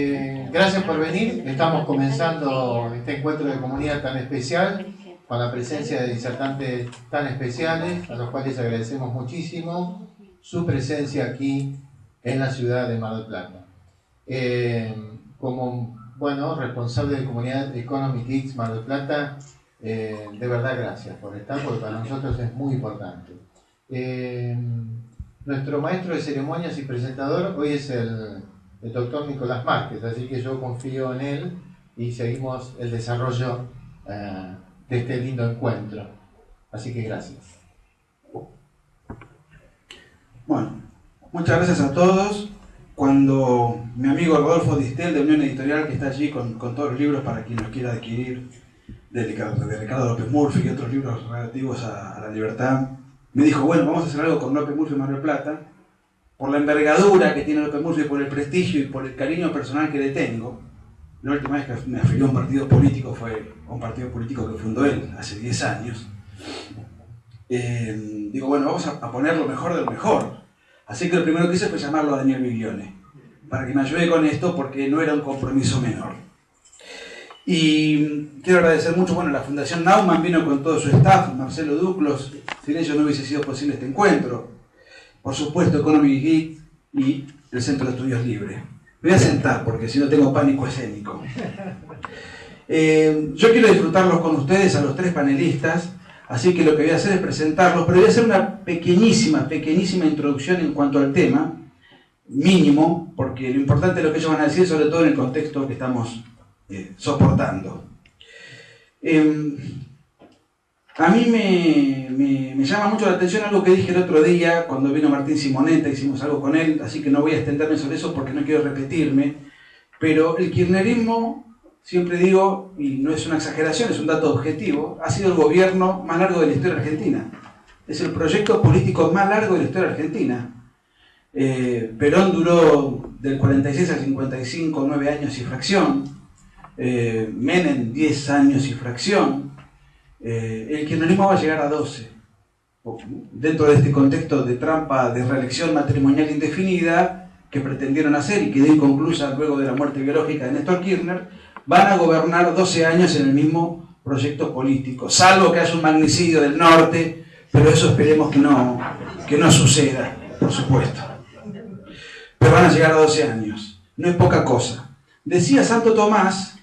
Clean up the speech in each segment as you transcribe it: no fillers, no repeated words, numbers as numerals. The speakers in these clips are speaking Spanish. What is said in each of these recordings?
Gracias por venir. Estamos comenzando este encuentro de comunidad tan especial, con la presencia de disertantes tan especiales, a los cuales agradecemos muchísimo su presencia aquí en la ciudad de Mar del Plata. Como responsable de Comunidad Economic X Mar del Plata, de verdad gracias por estar, porque para nosotros es muy importante. Nuestro maestro de ceremonias y presentador hoy es el doctor Nicolás Márquez, así que yo confío en él y seguimos el desarrollo de este lindo encuentro. Así que gracias. Bueno, muchas gracias a todos. Cuando mi amigo Rodolfo Distel de Unión Editorial, que está allí con todos los libros para quien los quiera adquirir, de Ricardo López Murphy y otros libros relativos a la libertad, me dijo, bueno, vamos a hacer algo con López Murphy en Mar del Plata, por la envergadura que tiene López Murphy, por el prestigio y por el cariño personal que le tengo. La última vez que me afilió a un partido político fue a un partido político que fundó él hace 10 años. Digo, bueno, vamos a poner lo mejor de lo mejor. Así que lo primero que hice fue llamarlo a Daniel Biglione, para que me ayude con esto, porque no era un compromiso menor. Y quiero agradecer mucho, a la Fundación Naumann vino con todo su staff, Marcelo Duclos, sin ellos no hubiese sido posible este encuentro. Por supuesto, Economic Geek y el Centro de Estudios Libres. Me voy a sentar porque si no tengo pánico escénico. Yo quiero disfrutarlos con ustedes, a los tres panelistas, así que lo que voy a hacer es presentarlos, pero voy a hacer una pequeñísima introducción en cuanto al tema, mínimo, porque lo importante es lo que ellos van a decir, sobre todo en el contexto que estamos soportando. A mí me llama mucho la atención algo que dije el otro día cuando vino Martín Simonetta, hicimos algo con él, así que no voy a extenderme sobre eso porque no quiero repetirme, pero el kirchnerismo, siempre digo, y no es una exageración, es un dato objetivo, ha sido el gobierno más largo de la historia argentina. Es el proyecto político más largo de la historia argentina. Perón duró del 46 al 55, 9 años y fracción. Menem, 10 años y fracción. El kirchnerismo va a llegar a 12. Dentro de este contexto de trampa de reelección matrimonial indefinida que pretendieron hacer y quedó inconclusa luego de la muerte biológica de Néstor Kirchner, van a gobernar 12 años en el mismo proyecto político, salvo que haya un magnicidio del norte, pero eso esperemos que no suceda, por supuesto. Pero van a llegar a 12 años, no es poca cosa. Decía Santo Tomás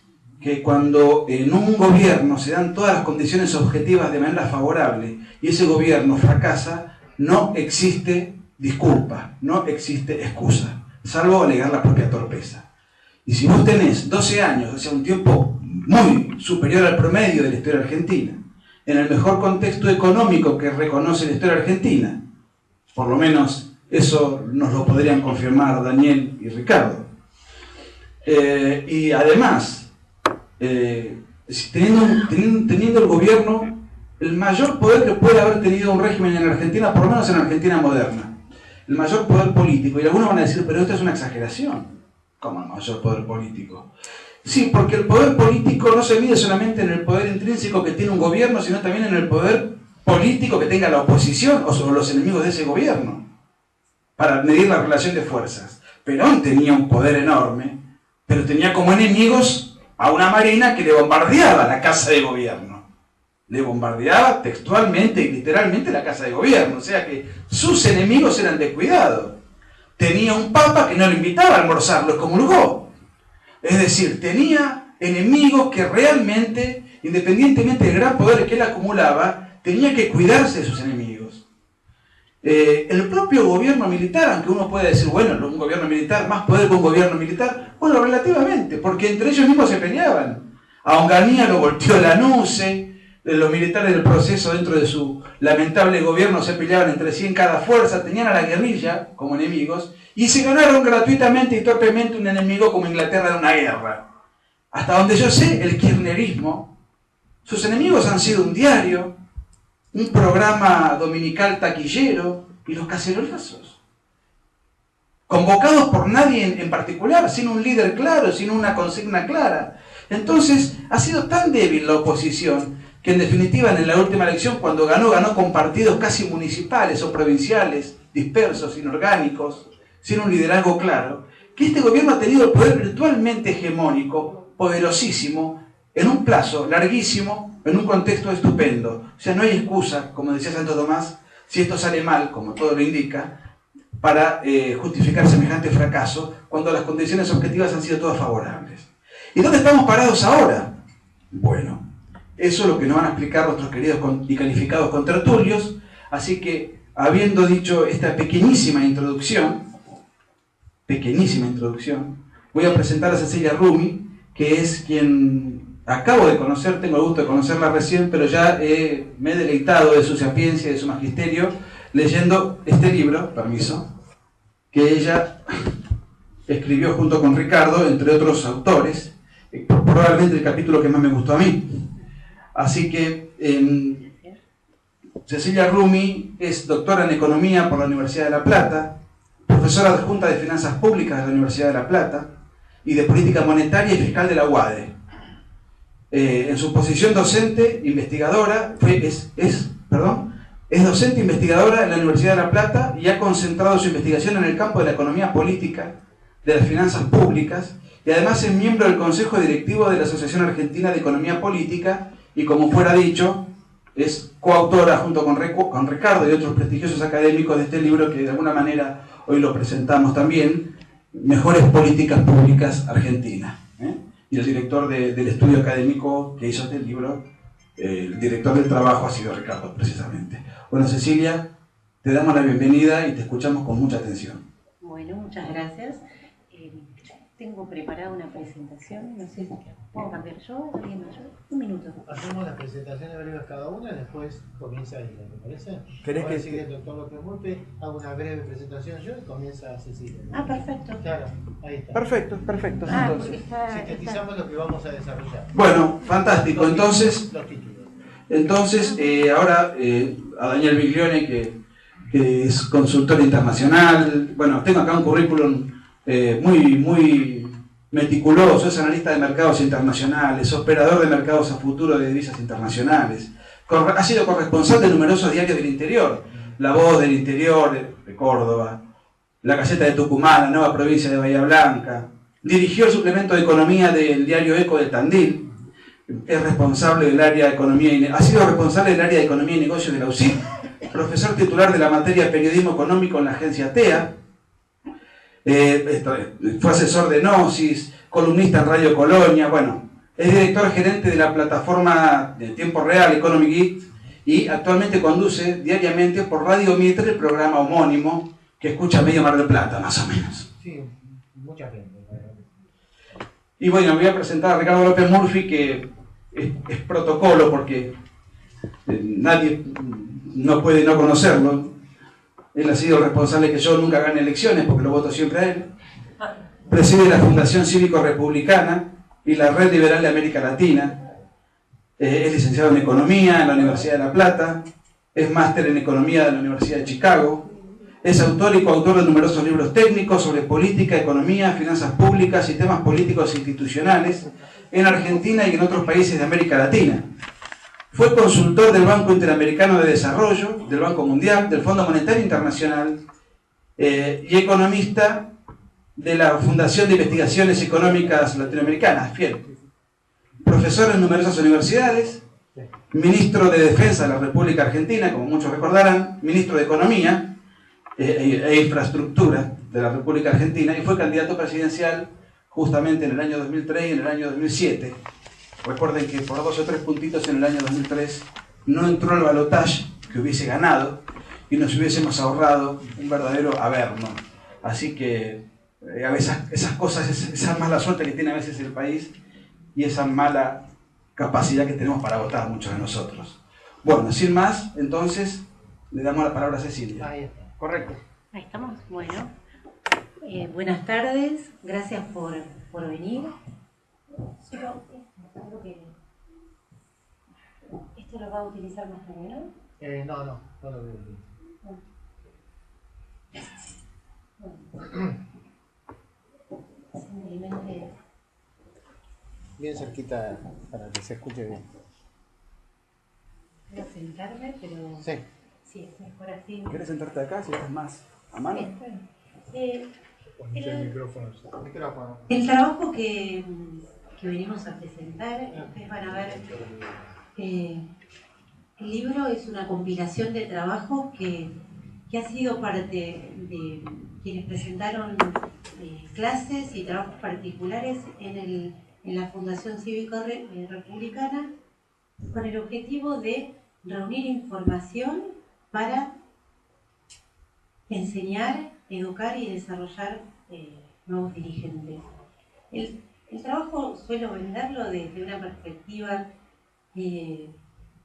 que cuando en un gobierno se dan todas las condiciones objetivas de manera favorable y ese gobierno fracasa, no existe disculpa, no existe excusa, salvo alegar la propia torpeza. Y si vos tenés 12 años, o sea, un tiempo muy superior al promedio de la historia argentina, en el mejor contexto económico que reconoce la historia argentina, por lo menos eso nos lo podrían confirmar Daniel y Ricardo, y además, teniendo el gobierno el mayor poder que puede haber tenido un régimen en Argentina, por lo menos en la Argentina moderna, el mayor poder político, y algunos van a decir, pero esto es una exageración. ¿Cómo el mayor poder político? Sí, porque el poder político no se mide solamente en el poder intrínseco que tiene un gobierno, sino también en el poder político que tenga la oposición o sobre los enemigos de ese gobierno, para medir la relación de fuerzas. Perón tenía un poder enorme, pero tenía como enemigos a una marina que le bombardeaba la casa de gobierno. Le bombardeaba textualmente y literalmente la casa de gobierno, o sea que sus enemigos eran descuidados. Tenía un papa que no lo invitaba a almorzar, lo excomulgó. Es decir, tenía enemigos que realmente, independientemente del gran poder que él acumulaba, tenía que cuidarse de sus enemigos. El propio gobierno militar, aunque uno puede decir, bueno, un gobierno militar, más poder que un gobierno militar, bueno, relativamente, porque entre ellos mismos se peleaban. A Onganía lo volteó Lanusse, los militares del proceso dentro de su lamentable gobierno se peleaban entre sí en cada fuerza, tenían a la guerrilla como enemigos, y se ganaron gratuitamente y torpemente un enemigo como Inglaterra de una guerra. Hasta donde yo sé, el kirchnerismo, sus enemigos han sido un diario, un programa dominical taquillero y los cacerolazos. Convocados por nadie en particular, sin un líder claro, sin una consigna clara. Entonces, ha sido tan débil la oposición que en definitiva en la última elección, cuando ganó con partidos casi municipales o provinciales, dispersos, inorgánicos, sin un liderazgo claro, que este gobierno ha tenido el poder virtualmente hegemónico, poderosísimo, en un plazo larguísimo, en un contexto estupendo. O sea, no hay excusa, como decía Santo Tomás, si esto sale mal, como todo lo indica, para justificar semejante fracaso, cuando las condiciones objetivas han sido todas favorables. ¿Y dónde estamos parados ahora? Bueno, eso es lo que nos van a explicar nuestros queridos y calificados contertulios, así que, habiendo dicho esta pequeñísima introducción, voy a presentar a Cecilia Rumi, que es quien acabo de conocer, tengo el gusto de conocerla recién, pero ya me he deleitado de su sapiencia y de su magisterio leyendo este libro, permiso, que ella escribió junto con Ricardo, entre otros autores, probablemente el capítulo que más me gustó a mí. Así que Cecilia Rumi es doctora en Economía por la Universidad de La Plata, profesora adjunta de Finanzas Públicas de la Universidad de La Plata y de Política Monetaria y Fiscal de la UADE. En su posición docente, investigadora, es docente investigadora en la Universidad de La Plata y ha concentrado su investigación en el campo de la economía política, de las finanzas públicas, y además es miembro del Consejo Directivo de la Asociación Argentina de Economía Política y, como fuera dicho, es coautora junto con Ricardo y otros prestigiosos académicos de este libro que de alguna manera hoy lo presentamos también, Mejores Políticas Públicas Argentinas. Y el director del estudio académico que hizo este libro, el director del trabajo ha sido Ricardo, precisamente. Bueno, Cecilia, te damos la bienvenida y te escuchamos con mucha atención. Bueno, muchas gracias. Tengo preparada una presentación, no sé si puedo cambiar yo, alguien más yo. Un minuto. Hacemos las presentaciones breves cada una y después comienza ella, ¿te parece? ¿Querés Ahora que sigue el doctor López Murphy, hago una breve presentación yo y comienza Cecilia. Ah, perfecto. Claro, ahí está. Perfecto. Entonces. Sintetizamos lo que vamos a desarrollar. Bueno, fantástico. Entonces, los títulos. Ahora a Daniel Biglione, que es consultor internacional. Bueno, tengo acá un currículum muy meticuloso, es analista de mercados internacionales, operador de mercados a futuro de divisas internacionales, ha sido corresponsal de numerosos diarios del interior, La Voz del Interior de Córdoba, La Gaceta de Tucumán, La Nueva Provincia de Bahía Blanca, dirigió el suplemento de economía del diario Eco de Tandil, es responsable del área de economía ha sido responsable del área de economía y negocios de la UCIP, profesor titular de la materia periodismo económico en la agencia TEA, fue asesor de Gnosis, columnista en Radio Colonia, bueno, es director gerente de la plataforma de tiempo real Economy Geek y actualmente conduce diariamente por Radio Mitre el programa homónimo que escucha medio Mar del Plata, más o menos. Sí, mucha gente. Y bueno, voy a presentar a Ricardo López Murphy, que es protocolo porque nadie no puede no conocerlo. Él ha sido responsable que yo nunca gane elecciones, porque lo voto siempre a él. Preside la Fundación Cívico-Republicana y la Red Liberal de América Latina. Es licenciado en Economía en la Universidad de La Plata. Es máster en Economía de la Universidad de Chicago. Es autor y coautor de numerosos libros técnicos sobre política, economía, finanzas públicas y temas políticos e institucionales en Argentina y en otros países de América Latina. Fue consultor del Banco Interamericano de Desarrollo, del Banco Mundial, del Fondo Monetario Internacional y economista de la Fundación de Investigaciones Económicas Latinoamericanas, FIEL. Profesor en numerosas universidades, ministro de Defensa de la República Argentina, como muchos recordarán, ministro de Economía e Infraestructura de la República Argentina y fue candidato presidencial justamente en el año 2003 y en el año 2007. Recuerden que por 2 o 3 puntitos en el año 2003 no entró al balotaje que hubiese ganado y nos hubiésemos ahorrado un verdadero averno. Así que a veces esas cosas, esa mala suerte que tiene a veces el país y esa mala capacidad que tenemos para votar muchos de nosotros. Bueno, sin más, entonces le damos la palabra a Cecilia. Ahí está. Correcto. Ahí estamos. Bueno, buenas tardes. Gracias por venir. Pero, creo que ¿esto lo va a utilizar más tarde, no? No lo veo bien. Simplemente Bien cerquita para que se escuche bien. voy a sentarme, pero Sí. sí, es mejor así. ¿Quieres sentarte acá si estás más a mano? Bien, está bien. El trabajo que venimos a presentar, ustedes van a ver, el libro es una compilación de trabajos que ha sido parte de quienes presentaron clases y trabajos particulares en la Fundación Cívico-Republicana, con el objetivo de reunir información para enseñar, educar y desarrollar nuevos dirigentes. El trabajo suelo venderlo desde una perspectiva que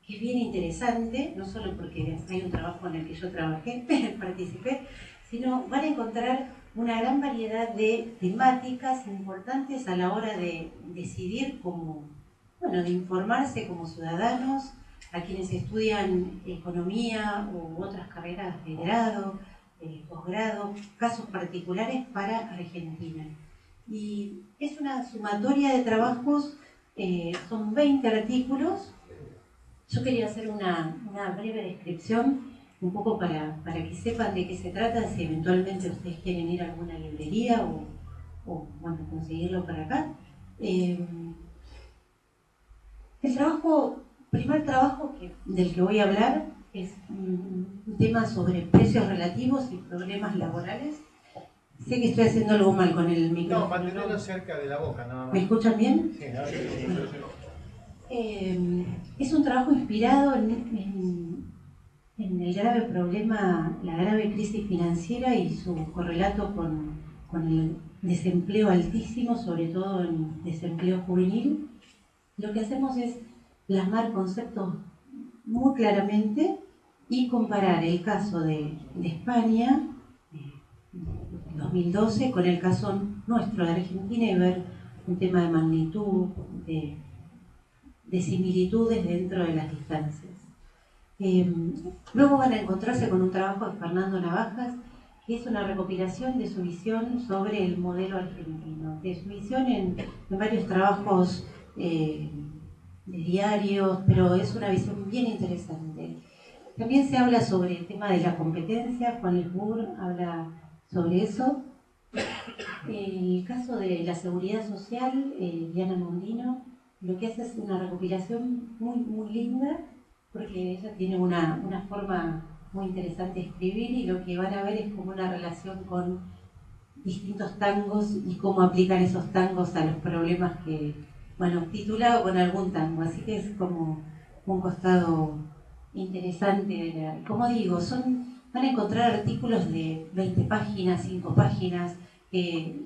es bien interesante, no solo porque hay un trabajo en el que yo trabajé, participé, sino van a encontrar una gran variedad de temáticas importantes a la hora de decidir de informarse como ciudadanos, a quienes estudian economía u otras carreras de grado, posgrado, casos particulares para Argentina. Y es una sumatoria de trabajos, son 20 artículos. Yo quería hacer una breve descripción, un poco para que sepan de qué se trata, si eventualmente ustedes quieren ir a alguna librería o conseguirlo para acá. El primer trabajo del que voy a hablar es un tema sobre precios relativos y problemas laborales. Sé que estoy haciendo algo mal con el micrófono. No, mantenerlo cerca de la boca, nada más. ¿Me escuchan bien? Sí, es un trabajo inspirado en el grave problema, la grave crisis financiera y su correlato con el desempleo altísimo, sobre todo en desempleo juvenil. Lo que hacemos es plasmar conceptos muy claramente y comparar el caso de España, 2012, con el caso nuestro de Argentina y ver un tema de magnitud, de similitudes dentro de las distancias. Luego van a encontrarse con un trabajo de Fernando Navajas, que es una recopilación de su visión sobre el modelo argentino, de su visión en varios trabajos de diarios, pero es una visión bien interesante. También se habla sobre el tema de la competencia, Juan Lesbourg habla sobre eso. El caso de la seguridad social, Diana Mondino, lo que hace es una recopilación muy linda, porque ella tiene una forma muy interesante de escribir y lo que van a ver es como una relación con distintos tangos y cómo aplican esos tangos a los problemas que, titulado con algún tango, así que es como un costado interesante de leer. Como digo, van a encontrar artículos de 20 páginas, 5 páginas, que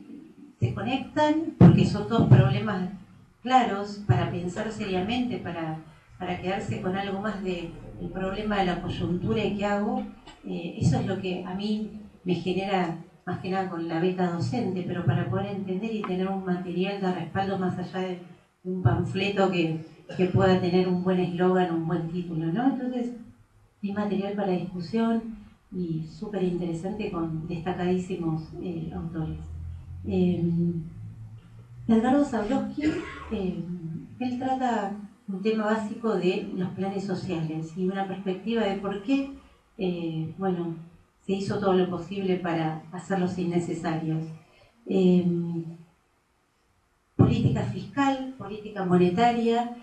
se conectan porque son todos problemas claros para pensar seriamente, para quedarse con algo más del problema de la coyuntura y qué hago. Eso es lo que a mí me genera, más que nada con la beca docente, pero para poder entender y tener un material de respaldo más allá de un panfleto que pueda tener un buen eslogan, un buen título, ¿no? Entonces, hay material para discusión y súper interesante con destacadísimos autores. Edgardo Zablowski, él trata un tema básico de los planes sociales y una perspectiva de por qué se hizo todo lo posible para hacerlos innecesarios. Política fiscal, política monetaria,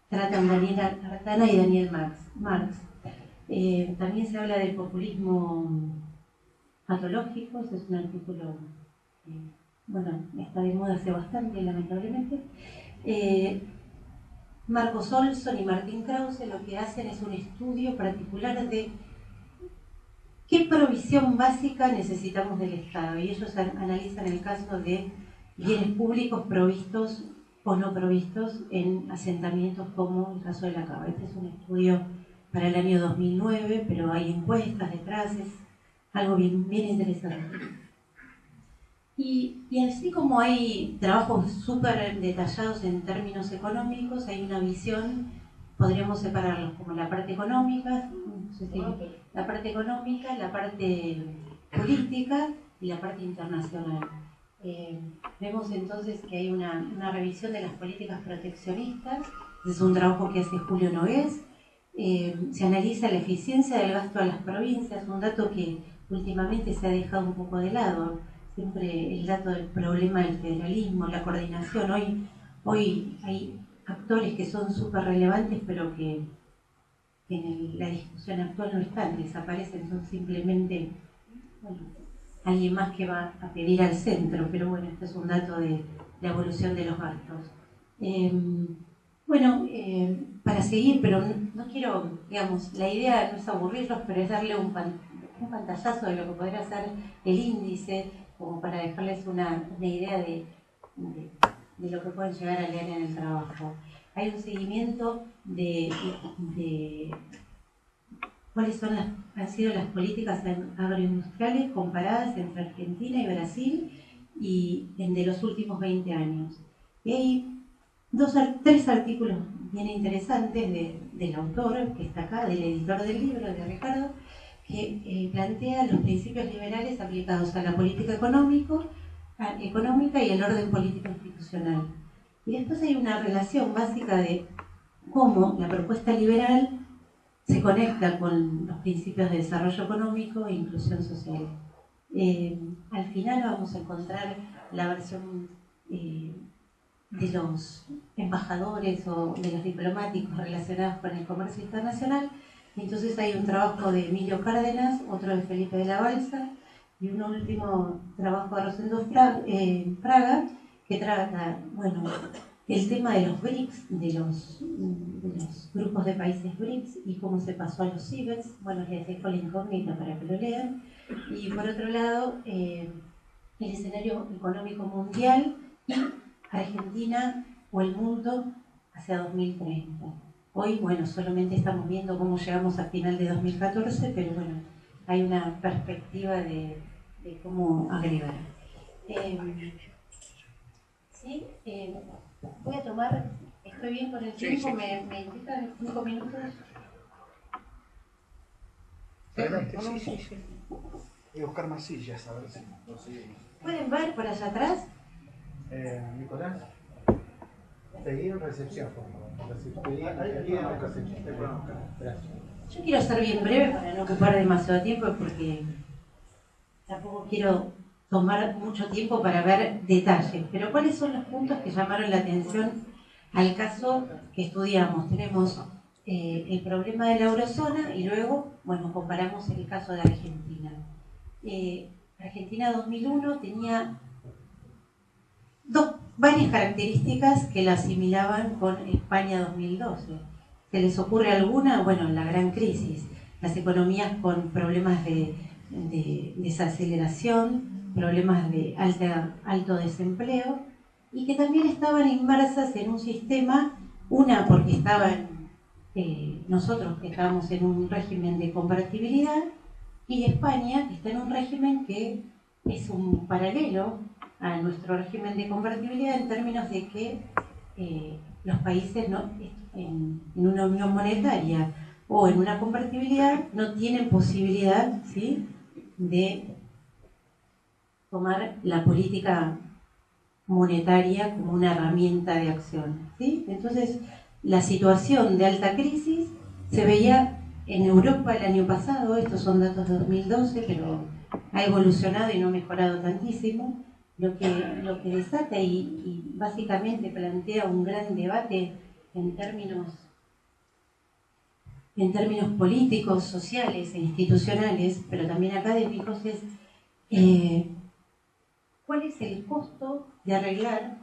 tratan Daniela Artana y Daniel Marx. También se habla del populismo patológico, ese es un artículo está de moda hace bastante, lamentablemente. Marcos Olson y Martín Krause lo que hacen es un estudio particular de qué provisión básica necesitamos del Estado, y ellos analizan el caso de bienes públicos provistos o no provistos en asentamientos como el caso de La Cava. Este es un estudio para el año 2009, pero hay encuestas detrás, es algo bien interesante. Y así como hay trabajos súper detallados en términos económicos, hay una visión, podríamos separarlos como la parte económica, la parte política y la parte internacional. Vemos entonces que hay una revisión de las políticas proteccionistas, es un trabajo que hace Julio Nogués. Se analiza la eficiencia del gasto a las provincias, un dato que últimamente se ha dejado un poco de lado. siempre el dato del problema del federalismo, la coordinación. Hoy hay actores que son súper relevantes, pero que en la discusión actual no están, desaparecen, son simplemente, bueno, alguien más que va a pedir al centro, pero bueno, este es un dato de la evolución de los gastos. Para seguir, pero no quiero, digamos, la idea no es aburrirlos, pero es darle un pantallazo de lo que podría ser el índice, como para dejarles una idea de lo que pueden llegar a leer en el trabajo. Hay un seguimiento de cuáles han sido las políticas agroindustriales comparadas entre Argentina y Brasil y de los últimos 20 años. Y hay tres artículos bien interesantes del autor, que está acá, del editor del libro, de Ricardo, que plantea los principios liberales aplicados a la política económica y el orden político institucional. Y después hay una relación básica de cómo la propuesta liberal se conecta con los principios de desarrollo económico e inclusión social. Al final vamos a encontrar la versión de los embajadores o de los diplomáticos relacionados con el comercio internacional. Entonces hay un trabajo de Emilio Cárdenas, otro de Felipe de la Balsa y un último trabajo de Rosendo Fraga, que trata, bueno, el tema de los BRICS, de los grupos de países BRICS y cómo se pasó a los CIBEX. Bueno, les dejo la incógnita para que lo lean. Y por otro lado, el escenario económico mundial y Argentina o el mundo hacia 2030. Hoy, bueno, solamente estamos viendo cómo llegamos a final de 2014, pero bueno, hay una perspectiva de cómo agregar. Voy a tomar, estoy bien con el tiempo, sí. ¿Me indican 5 minutos? Sí. Voy a buscar más sillas, a ver si conseguimos. ¿Pueden ver por allá atrás? Nicolás, seguí en recepción, por favor. Gracias. Yo quiero ser bien breve para no ocupar demasiado tiempo, porque tampoco quiero tomar mucho tiempo para ver detalles. Pero ¿cuáles son los puntos que llamaron la atención al caso que estudiamos? Tenemos el problema de la eurozona y luego, bueno, comparamos el caso de Argentina. Argentina 2001 tenía varias características que la asimilaban con España 2012. ¿Se les ocurre alguna? Bueno, la gran crisis, las economías con problemas de desaceleración, problemas de alto desempleo, y que también estaban inmersas en un sistema, una porque nosotros que estábamos en un régimen de convertibilidad, y España que está en un régimen que es un paralelo a nuestro régimen de convertibilidad en términos de que los países en una unión monetaria o en una convertibilidad no tienen posibilidad, ¿sí?, de tomar la política monetaria como una herramienta de acción, ¿sí? Entonces, la situación de alta crisis se veía en Europa el año pasado. Estos son datos de 2012, pero ha evolucionado y no ha mejorado tantísimo, lo que desata y básicamente plantea un gran debate en términos políticos, sociales e institucionales, pero también académicos, es ¿cuál es el costo de arreglar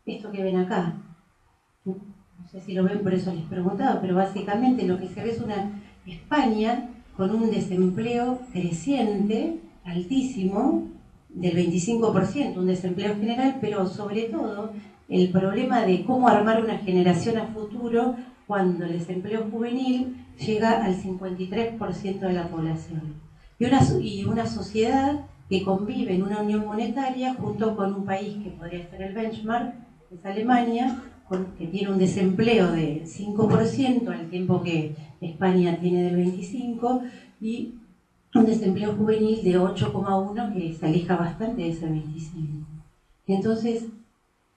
esto que ven acá? No sé si lo ven, por eso les preguntaba, pero básicamente lo que se ve es una España con un desempleo creciente, altísimo, del 25%, un desempleo general, pero sobre todo el problema de cómo armar una generación a futuro cuando el desempleo juvenil llega al 53% de la población. Y una sociedad que convive en una unión monetaria junto con un país que podría ser el benchmark, que es Alemania, que tiene un desempleo de 5%, al tiempo que España tiene del 25%, y un desempleo juvenil de 8,1%, que se aleja bastante de ese 25%. Entonces,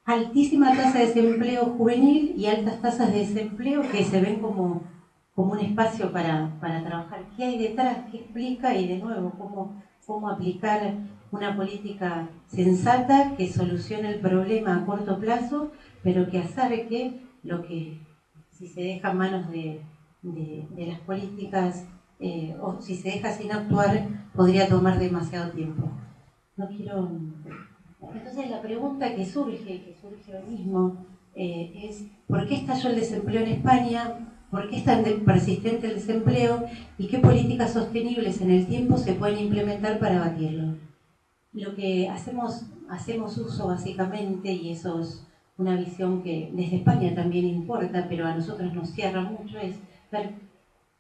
altísima tasa de desempleo juvenil y altas tasas de desempleo que se ven como un espacio para trabajar. ¿Qué hay detrás? ¿Qué explica? Y de nuevo, cómo aplicar una política sensata que solucione el problema a corto plazo, pero que acerque lo que, si se deja en manos de las políticas, o si se deja sin actuar, podría tomar demasiado tiempo. No quiero... Entonces la pregunta que surge hoy mismo, es ¿por qué estalló el desempleo en España? ¿Por qué es tan persistente el desempleo? ¿Y qué políticas sostenibles en el tiempo se pueden implementar para abatirlo? Lo que hacemos uso básicamente, y eso es una visión que desde España también importa, pero a nosotros nos cierra mucho, es ver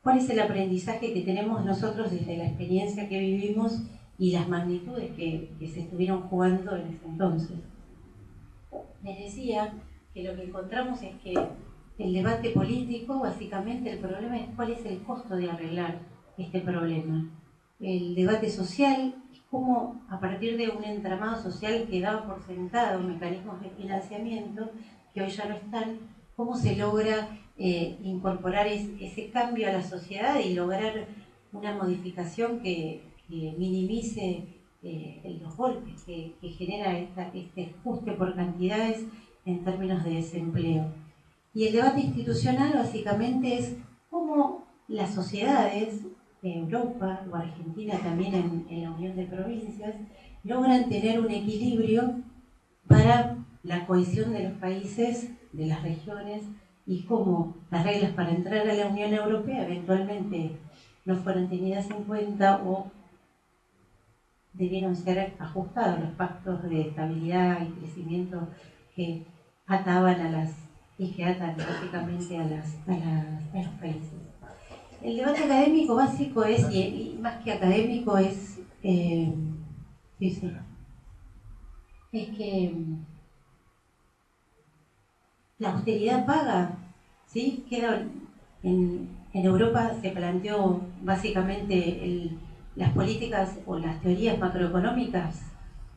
cuál es el aprendizaje que tenemos nosotros desde la experiencia que vivimos y las magnitudes que se estuvieron jugando en ese entonces. Les decía que lo que encontramos es que el debate político, básicamente el problema es cuál es el costo de arreglar este problema. El debate social es cómo, a partir de un entramado social que daba por sentado mecanismos de financiamiento que hoy ya no están, cómo se logra incorporar ese cambio a la sociedad y lograr una modificación que minimice los golpes que genera este ajuste por cantidades en términos de desempleo. Y el debate institucional básicamente es cómo las sociedades de Europa o Argentina también en la Unión de Provincias logran tener un equilibrio para la cohesión de los países, de las regiones, y cómo las reglas para entrar a la Unión Europea eventualmente no fueron tenidas en cuenta o debieron ser ajustados los pactos de estabilidad y crecimiento que ataban y que atan básicamente a los países. El debate académico básico es, y más que académico, es que la austeridad paga, ¿sí? En Europa se planteó básicamente las políticas o las teorías macroeconómicas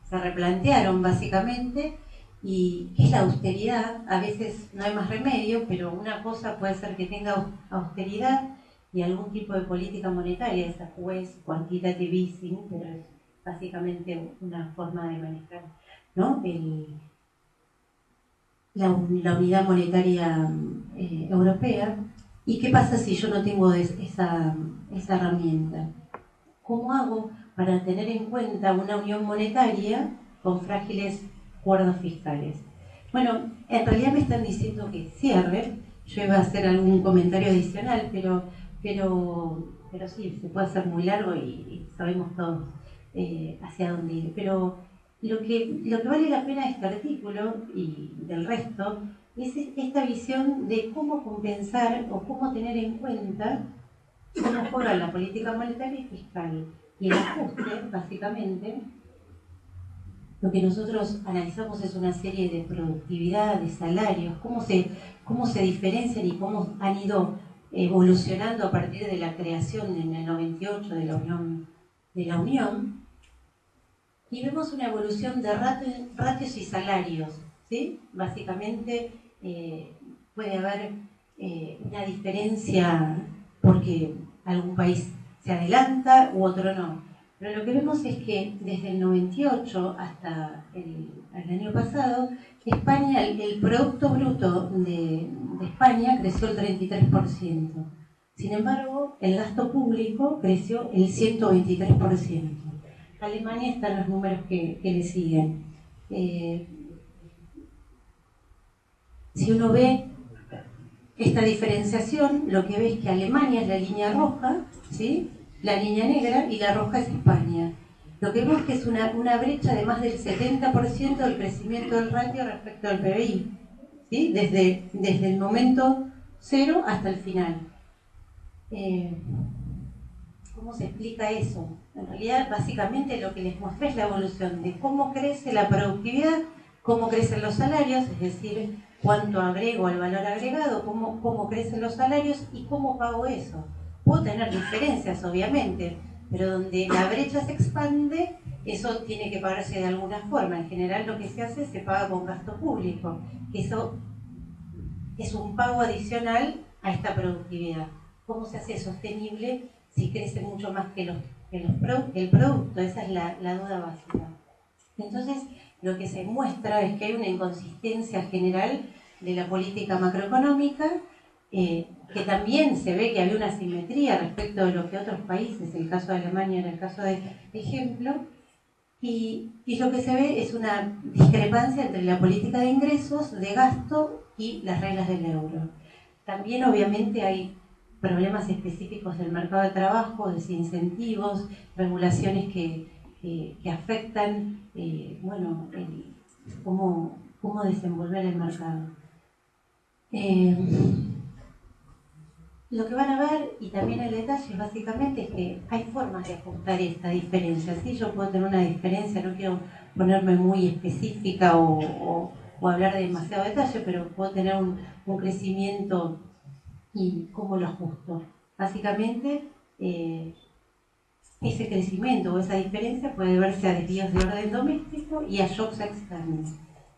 se replantearon básicamente, y ¿qué es la austeridad? A veces no hay más remedio, pero una cosa puede ser que tenga austeridad y algún tipo de política monetaria, esa juez quantitative easing, pero es básicamente una forma de manejar, ¿no? La unidad monetaria europea. ¿Y qué pasa si yo no tengo esa herramienta? ¿Cómo hago para tener en cuenta una unión monetaria con frágiles cuerdas fiscales? Bueno, en realidad me están diciendo que cierre. Yo iba a hacer algún comentario adicional, pero sí, se puede hacer muy largo y sabemos todos hacia dónde ir. Pero lo que vale la pena de este artículo y del resto es esta visión de cómo compensar o cómo tener en cuenta cómo juega la política monetaria y fiscal y el ajuste, básicamente. Lo que nosotros analizamos es una serie de productividad, de salarios, cómo se diferencian y cómo han ido evolucionando a partir de la creación en el 98 de la Unión, y vemos una evolución de ratios y salarios, ¿sí? Básicamente puede haber una diferencia porque algún país se adelanta u otro no. Pero lo que vemos es que desde el 98 hasta el año pasado, España, el Producto Bruto de España creció el 33%. Sin embargo, el gasto público creció el 123%. Alemania están los números que le siguen. Si uno ve esta diferenciación, lo que ve es que Alemania es la línea roja, ¿sí? La línea negra, y la roja es España. Lo que vemos que es una brecha de más del 70% del crecimiento del ratio respecto al PBI, ¿sí? Desde el momento cero hasta el final. ¿Cómo se explica eso? En realidad, básicamente lo que les mostré es la evolución de cómo crece la productividad, cómo crecen los salarios, es decir, cuánto agrego al valor agregado, cómo crecen los salarios y cómo pago eso. Puedo tener diferencias, obviamente, pero donde la brecha se expande, eso tiene que pagarse de alguna forma. En general lo que se hace se paga con gasto público, que eso es un pago adicional a esta productividad. ¿Cómo se hace sostenible si crece mucho más que el producto, esa es la duda básica. Entonces, lo que se muestra es que hay una inconsistencia general de la política macroeconómica, que también se ve que había una asimetría respecto de lo que otros países, el caso de Alemania era el caso de ejemplo, y lo que se ve es una discrepancia entre la política de ingresos, de gasto y las reglas del euro. También obviamente hay problemas específicos del mercado de trabajo, desincentivos, regulaciones que afectan cómo desenvolver el mercado. Lo que van a ver, y también el detalle, básicamente es que hay formas de ajustar esta diferencia. Sí, yo puedo tener una diferencia, no quiero ponerme muy específica o hablar de demasiado detalle, pero puedo tener un crecimiento y cómo lo ajusto. Básicamente, ese crecimiento o esa diferencia puede verse a desvíos de orden doméstico y a shocks externos.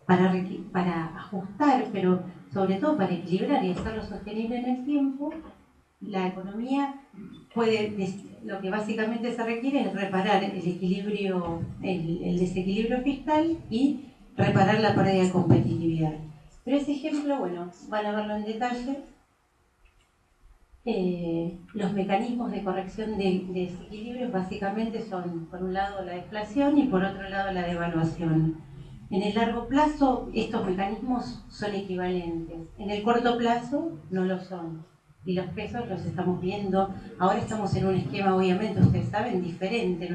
Para ajustar, pero sobre todo para equilibrar y hacerlo sostenible en el tiempo, la economía lo que básicamente se requiere es reparar el equilibrio, el desequilibrio fiscal y reparar la pérdida de competitividad. Pero ese ejemplo, bueno, van a verlo en detalle. Los mecanismos de corrección de desequilibrios básicamente son, por un lado, la deflación y por otro lado, la devaluación. En el largo plazo, estos mecanismos son equivalentes. En el corto plazo, no lo son. Y los pesos los estamos viendo. Ahora estamos en un esquema, obviamente, ustedes saben, diferente.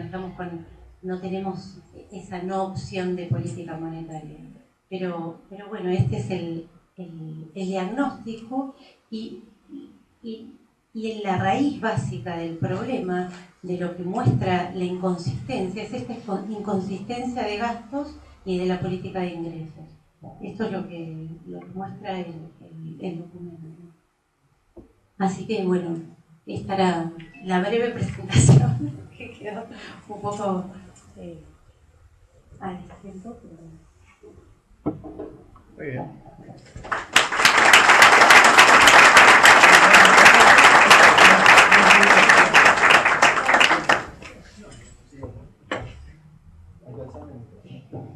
No tenemos esa no opción de política monetaria. Pero bueno, este es el diagnóstico y en la raíz básica del problema, de lo que muestra la inconsistencia, es esta inconsistencia de gastos y de la política de ingresos. Esto es lo que muestra el documento. Así que, bueno, esta era la breve presentación, que quedó un poco al tiempo, pero... Muy bien.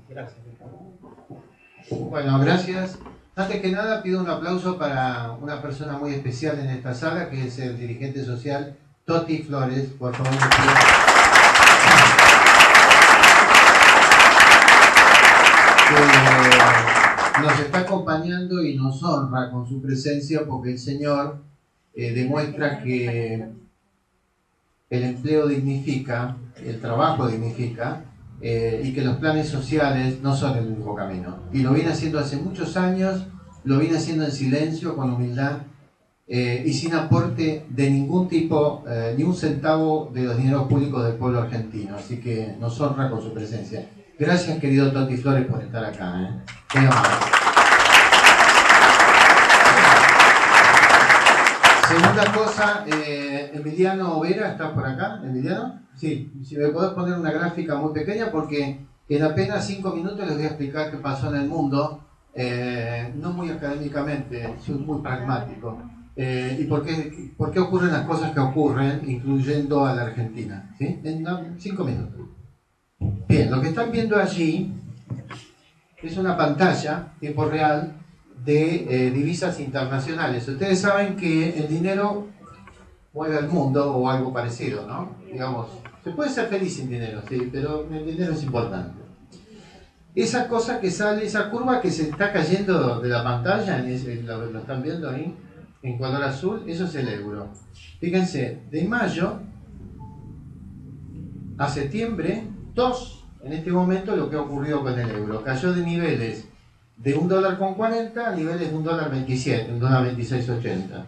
Gracias. Bueno, gracias. Antes que nada pido un aplauso para una persona muy especial en esta sala, que es el dirigente social Toti Flores. Por favor. Nos está acompañando y nos honra con su presencia porque el Señor demuestra que el empleo dignifica, el trabajo dignifica, y que los planes sociales no son el único camino. Y lo viene haciendo hace muchos años, lo viene haciendo en silencio, con humildad, y sin aporte de ningún tipo, ni un centavo de los dineros públicos del pueblo argentino. Así que nos honra con su presencia. Gracias, querido Toti Flores, por estar acá. Muy amable. Segunda cosa, Emiliano Vera, ¿estás por acá? ¿Emiliano? Sí, si me podés poner una gráfica muy pequeña, porque en apenas 5 minutos les voy a explicar qué pasó en el mundo, no muy académicamente, soy muy pragmático, y por qué ocurren las cosas que ocurren, incluyendo a la Argentina, ¿sí? En 5 minutos. Bien, lo que están viendo allí es una pantalla, tiempo real, de divisas internacionales. Ustedes saben que el dinero mueve al mundo o algo parecido, ¿no? Digamos, se puede ser feliz sin dinero, sí, pero el dinero es importante. Esa cosa que sale, esa curva que se está cayendo de la pantalla, lo están viendo ahí, en color azul, eso es el euro. Fíjense, de mayo a septiembre, en este momento lo que ha ocurrido con el euro. Cayó de niveles de $1,40 a niveles de $1,27, $1,2680.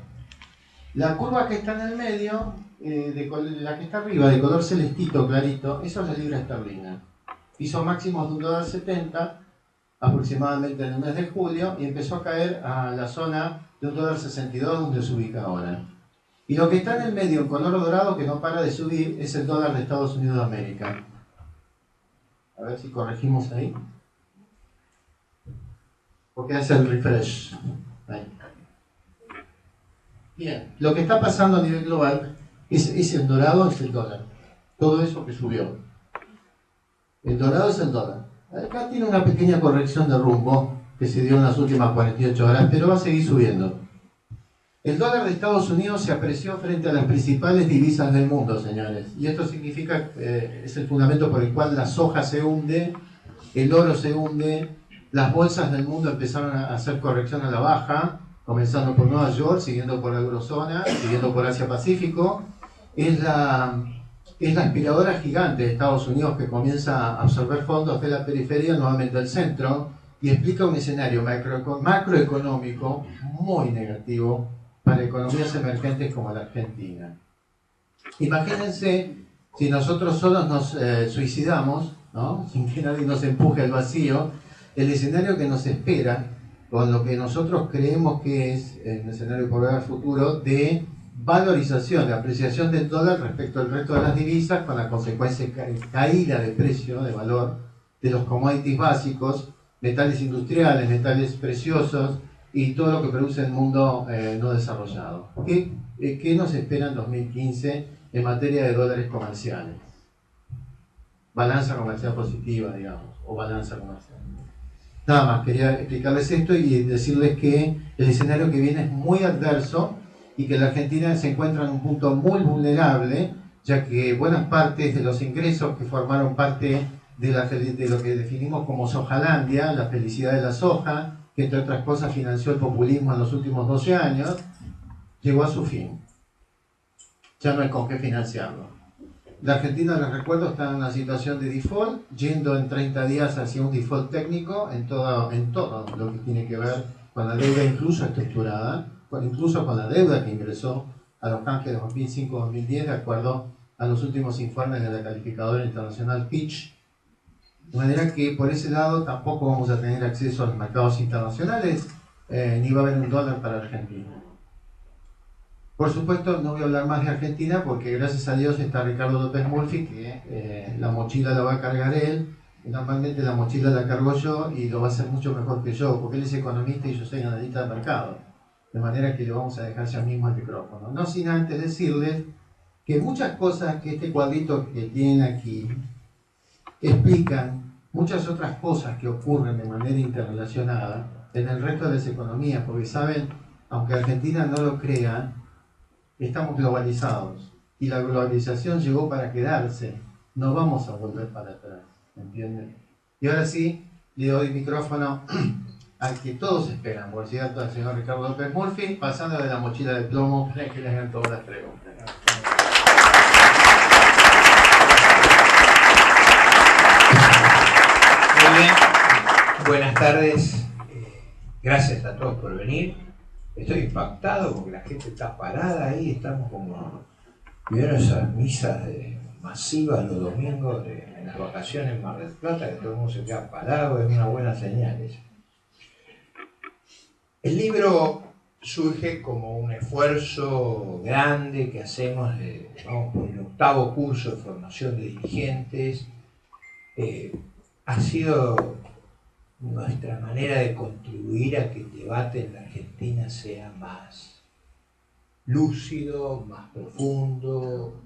La curva que está en el medio, la que está arriba, de color celestito clarito, eso es la libra esterlina. Hizo máximos de $1,70 aproximadamente en el mes de julio y empezó a caer a la zona de $1,62 donde se ubica ahora. Y lo que está en el medio, en color dorado, que no para de subir, es el dólar de Estados Unidos de América. A ver si corregimos ahí. Porque hace el refresh. Ahí. Bien, lo que está pasando a nivel global es el dorado, es el dólar. todo eso que subió. El dorado es el dólar. Acá tiene una pequeña corrección de rumbo que se dio en las últimas 48 horas, pero va a seguir subiendo. El dólar de Estados Unidos se apreció frente a las principales divisas del mundo, señores. Y esto significa, es el fundamento por el cual la soja se hunde, el oro se hunde, las bolsas del mundo empezaron a hacer corrección a la baja, comenzando por Nueva York, siguiendo por la Eurozona, siguiendo por Asia-Pacífico. Es la aspiradora gigante de Estados Unidos que comienza a absorber fondos de la periferia nuevamente al centro y explica un escenario macroeconómico muy negativo para economías emergentes como la Argentina. Imagínense si nosotros solos nos suicidamos, ¿no? Sin que nadie nos empuje al vacío, el escenario que nos espera con lo que nosotros creemos que es el escenario por ver futuro de valorización, de apreciación del dólar respecto al resto de las divisas, con la consecuencia caída de precio, de valor de los commodities básicos, metales industriales, metales preciosos y todo lo que produce el mundo no desarrollado. ¿Qué nos espera en 2015 en materia de dólares comerciales? Balanza comercial positiva, digamos, o balanza comercial. Nada más, quería explicarles esto y decirles que el escenario que viene es muy adverso y que la Argentina se encuentra en un punto muy vulnerable, ya que buenas partes de los ingresos que formaron parte de lo que definimos como Sojalandia, la felicidad de la soja, que entre otras cosas financió el populismo en los últimos 12 años, llegó a su fin. Ya no hay con qué financiarlo. La Argentina, les recuerdo, está en una situación de default, yendo en 30 días hacia un default técnico en todo lo que tiene que ver con la deuda incluso estructurada, incluso con la deuda que ingresó a los canjes de 2005-2010, de acuerdo a los últimos informes de la calificadora internacional Fitch. De manera que por ese lado tampoco vamos a tener acceso a los mercados internacionales, ni va a haber un dólar para Argentina. Por supuesto, no voy a hablar más de Argentina porque gracias a Dios está Ricardo López Murphy, que la mochila la va a cargar él. Y normalmente la mochila la cargo yo y lo va a hacer mucho mejor que yo, porque él es economista y yo soy analista de mercado. De manera que le vamos a dejar ya mismo el micrófono. No sin antes decirles que muchas cosas que este cuadrito que tienen aquí explican muchas otras cosas que ocurren de manera interrelacionada en el resto de las economías, porque saben, aunque Argentina no lo crea, estamos globalizados y la globalización llegó para quedarse, no vamos a volver para atrás, ¿entienden? Y ahora sí, le doy el micrófono al que todos esperan, por cierto, al señor Ricardo López Murphy, pasando de la mochila de plomo para que le hagan todas las preguntas. Muy bien, buenas tardes, gracias a todos por venir. Estoy impactado porque la gente está parada ahí, estamos como... ¿Vieron esas misas masivas los domingos en las vacaciones en Mar del Plata? Que todo el mundo se queda parado, es una buena señal eso. El libro surge como un esfuerzo grande que hacemos, vamos por el 8º curso de formación de dirigentes. Ha sido nuestra manera de contribuir a que el debate en la Argentina sea más lúcido, más profundo,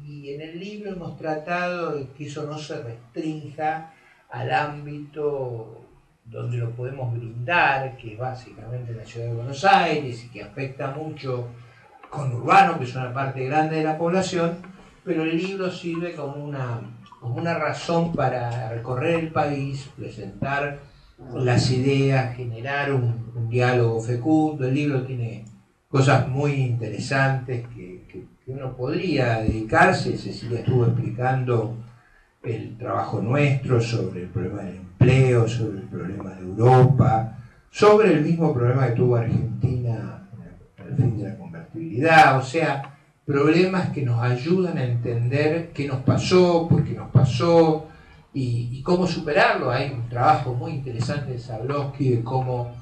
y en el libro hemos tratado de que eso no se restrinja al ámbito donde lo podemos brindar, que es básicamente la ciudad de Buenos Aires y que afecta mucho con urbano, que es una parte grande de la población, pero el libro sirve como una razón para recorrer el país, presentar las ideas, generar un diálogo fecundo. El libro tiene cosas muy interesantes que uno podría dedicarse. Cecilia estuvo explicando el trabajo nuestro sobre el problema del empleo, sobre el problema de Europa, sobre el mismo problema que tuvo Argentina al fin de la convertibilidad, o sea, problemas que nos ayudan a entender qué nos pasó, por qué nos pasó y cómo superarlo. Hay un trabajo muy interesante de Zablowski de cómo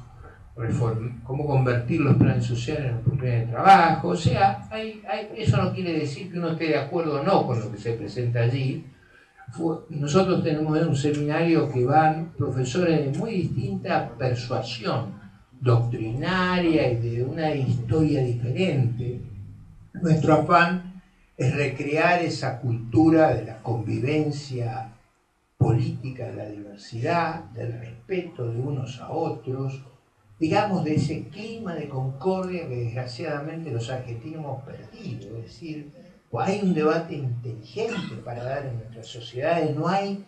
convertir los planes sociales en oportunidades de trabajo. O sea, eso no quiere decir que uno esté de acuerdo o no con lo que se presenta allí. Nosotros tenemos un seminario que van profesores de muy distinta persuasión doctrinaria y de una historia diferente. Nuestro afán es recrear esa cultura de la convivencia política de la diversidad, del respeto de unos a otros, digamos, de ese clima de concordia que desgraciadamente los argentinos hemos perdido. Es decir, hay un debate inteligente para dar en nuestras sociedades, no hay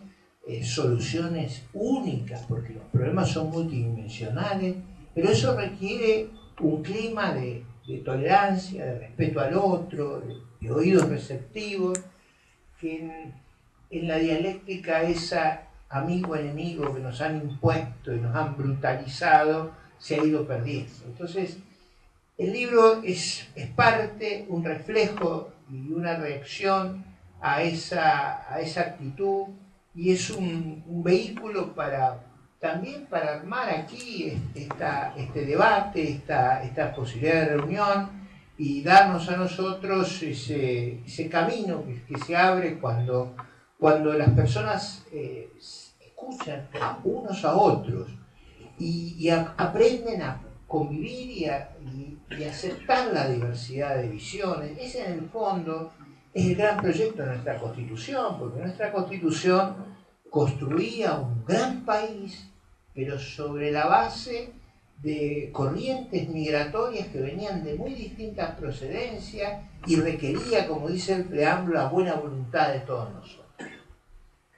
soluciones únicas porque los problemas son multidimensionales, pero eso requiere un clima de tolerancia, de respeto al otro, de oídos receptivos, que en la dialéctica esa amigo-enemigo que nos han impuesto y nos han brutalizado se ha ido perdiendo. Entonces, el libro es parte, un reflejo y una reacción a esa actitud, y es un vehículo también para armar aquí este debate, esta posibilidad de reunión, y darnos a nosotros ese camino que se abre cuando las personas escuchan unos a otros y aprenden a convivir y aceptar la diversidad de visiones. Ese en el fondo es el gran proyecto de nuestra Constitución, porque nuestra Constitución construía un gran país, pero sobre la base de corrientes migratorias que venían de muy distintas procedencias y requería, como dice el preámbulo, la buena voluntad de todos nosotros.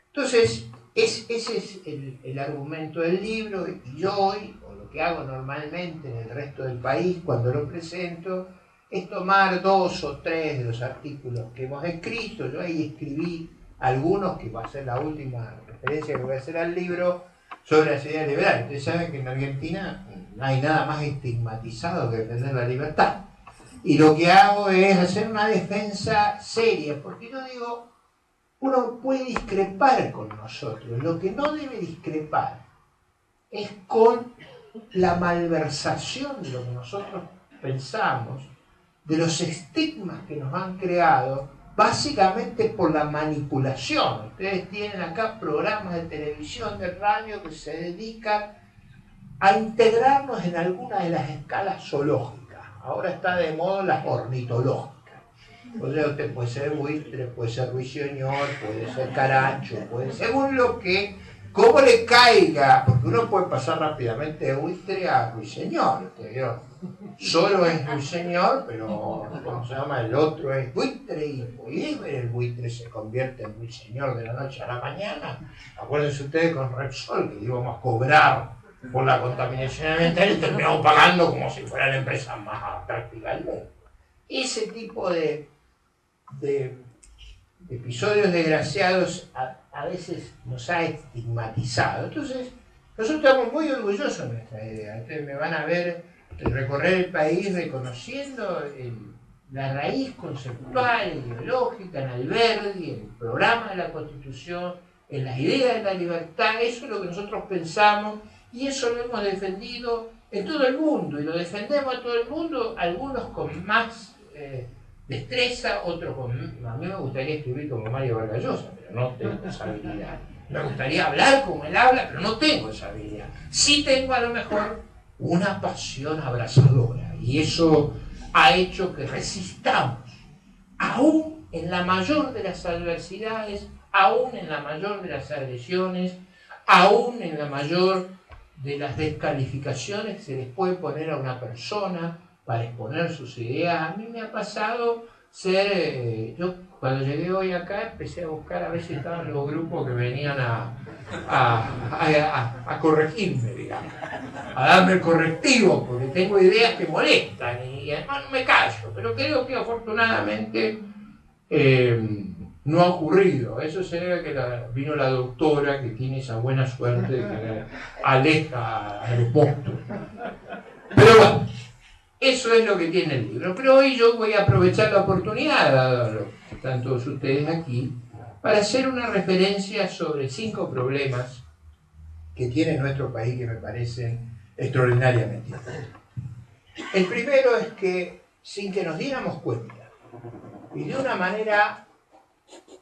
Entonces, ese es el argumento del libro, y yo hoy, o lo que hago normalmente en el resto del país cuando lo presento, es tomar 2 o 3 de los artículos que hemos escrito. Yo ahí escribí algunos, que va a ser la última referencia que voy a hacer al libro, sobre las ideas liberales. Ustedes saben que en Argentina no hay nada más estigmatizado que defender la libertad. Y lo que hago es hacer una defensa seria, porque yo digo, uno puede discrepar con nosotros, lo que no debe discrepar es con la malversación de lo que nosotros pensamos, de los estigmas que nos han creado, básicamente por la manipulación. Ustedes tienen acá programas de televisión, de radio, que se dedican a integrarnos en alguna de las escalas zoológicas. Ahora está de moda las ornitológicas. O sea, usted puede ser buitre, puede ser ruiseñor, puede ser carancho, según lo que, cómo le caiga, porque uno puede pasar rápidamente de buitre a ruiseñor. Solo es ruiseñor, pero ¿cómo se llama? El otro es buitre, y el buitre se convierte en ruiseñor de la noche a la mañana. Acuérdense ustedes con Repsol, que íbamos a cobrar por la contaminación ambiental y terminamos pagando como si fuera la empresa más atractiva del mundo. Ese tipo de episodios desgraciados a veces nos ha estigmatizado. Entonces, nosotros estamos muy orgullosos de nuestra idea. Ustedes me van a ver recorrer el país reconociendo la raíz conceptual, ideológica, en Alberdi, en el programa de la Constitución, en las ideas de la libertad. Eso es lo que nosotros pensamos y eso lo hemos defendido en todo el mundo, y lo defendemos a todo el mundo, algunos con más destreza, otros con... A mí me gustaría escribir como Mario Vargas Llosa, pero no tengo esa habilidad. Me gustaría hablar como él habla, pero no tengo esa habilidad. Sí tengo a lo mejor una pasión abrazadora, y eso ha hecho que resistamos, aún en la mayor de las adversidades, aún en la mayor de las agresiones, aún en la mayor de las descalificaciones que se les puede poner a una persona para exponer sus ideas. A mí me ha pasado ser, yo cuando llegué hoy acá empecé a buscar a ver si estaban los grupos que venían a corregirme, digamos, a darme el correctivo, porque tengo ideas que molestan y además no me callo, pero creo que afortunadamente no ha ocurrido. Eso se debe a que vino la doctora, que tiene esa buena suerte de que aleja a los monstruos. Pero bueno, eso es lo que tiene el libro. Pero hoy yo voy a aprovechar la oportunidad, dado que están todos ustedes aquí, para hacer una referencia sobre 5 problemas que tiene nuestro país que me parecen extraordinariamente importantes. El primero es que, sin que nos diéramos cuenta, y de una manera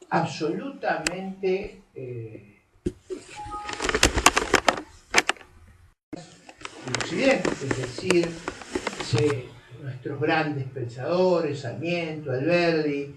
absolutamente occidente, es decir, nuestros grandes pensadores, Sarmiento, Alberdi,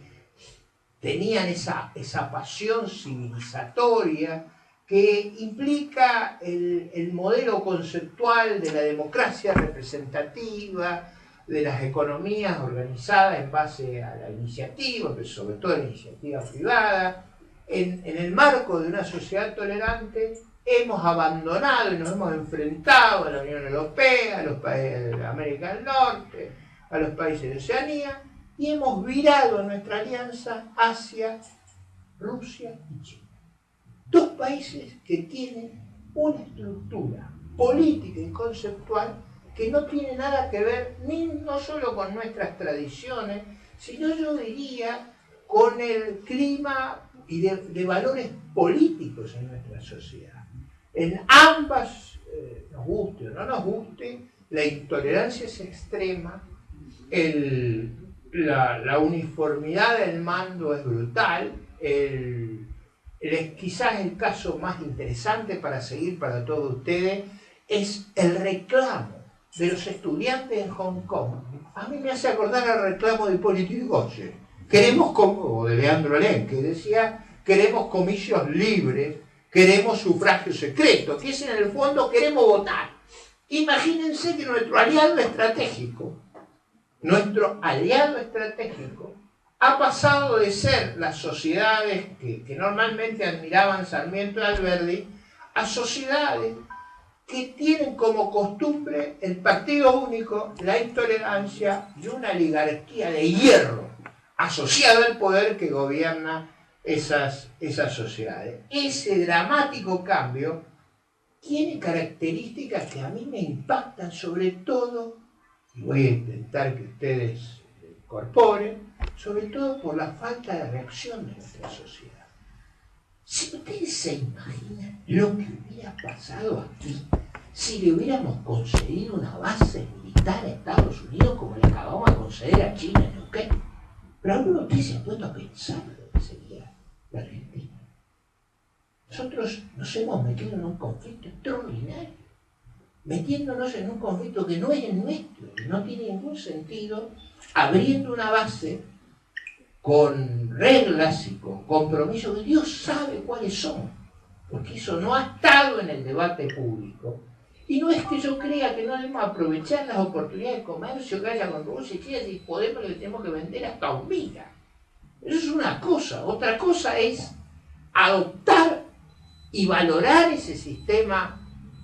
tenían esa pasión civilizatoria que implica el modelo conceptual de la democracia representativa, de las economías organizadas en base a la iniciativa, pero sobre todo la iniciativa privada. En el marco de una sociedad tolerante hemos abandonado y nos hemos enfrentado a la Unión Europea, a los países de América del Norte, a los países de Oceanía, y hemos virado nuestra alianza hacia Rusia y China. Dos países que tienen una estructura política y conceptual que no tiene nada que ver no solo con nuestras tradiciones, sino yo diría con el clima y de valores políticos en nuestra sociedad. En ambas, nos guste o no nos guste, la intolerancia es extrema, la uniformidad del mando es brutal, quizás el caso más interesante para seguir para todos ustedes es el reclamo de los estudiantes en Hong Kong. A mí me hace acordar al reclamo de Hipólito Yrigoyen. O de Leandro Alem, que decía, queremos comicios libres, queremos sufragio secreto, que es en el fondo queremos votar. Imagínense que nuestro aliado estratégico ha pasado de ser las sociedades que normalmente admiraban Sarmiento y Alberdi a sociedades que tienen como costumbre el partido único, la intolerancia y una oligarquía de hierro asociada al poder que gobierna esas sociedades. Ese dramático cambio tiene características que a mí me impactan, sobre todo, y voy a intentar que ustedes incorporen, sobre todo por la falta de reacción de nuestra sociedad. Si ustedes se imaginan lo que hubiera pasado aquí si le hubiéramos concedido una base militar a Estados Unidos como le acabamos de conceder a China en Neuquén, pero alguno de ustedes se ha puesto a pensar lo que sería la Argentina. Nosotros nos hemos metido en un conflicto extraordinario, metiéndonos en un conflicto que no es el nuestro, que no tiene ningún sentido, abriendo una base con reglas y con compromisos que Dios sabe cuáles son, porque eso no ha estado en el debate público. Y no es que yo crea que no debemos aprovechar las oportunidades de comercio que haya con Rusia y China, si podemos le tenemos que vender hasta hormiga. Eso es una cosa. Otra cosa es adoptar y valorar ese sistema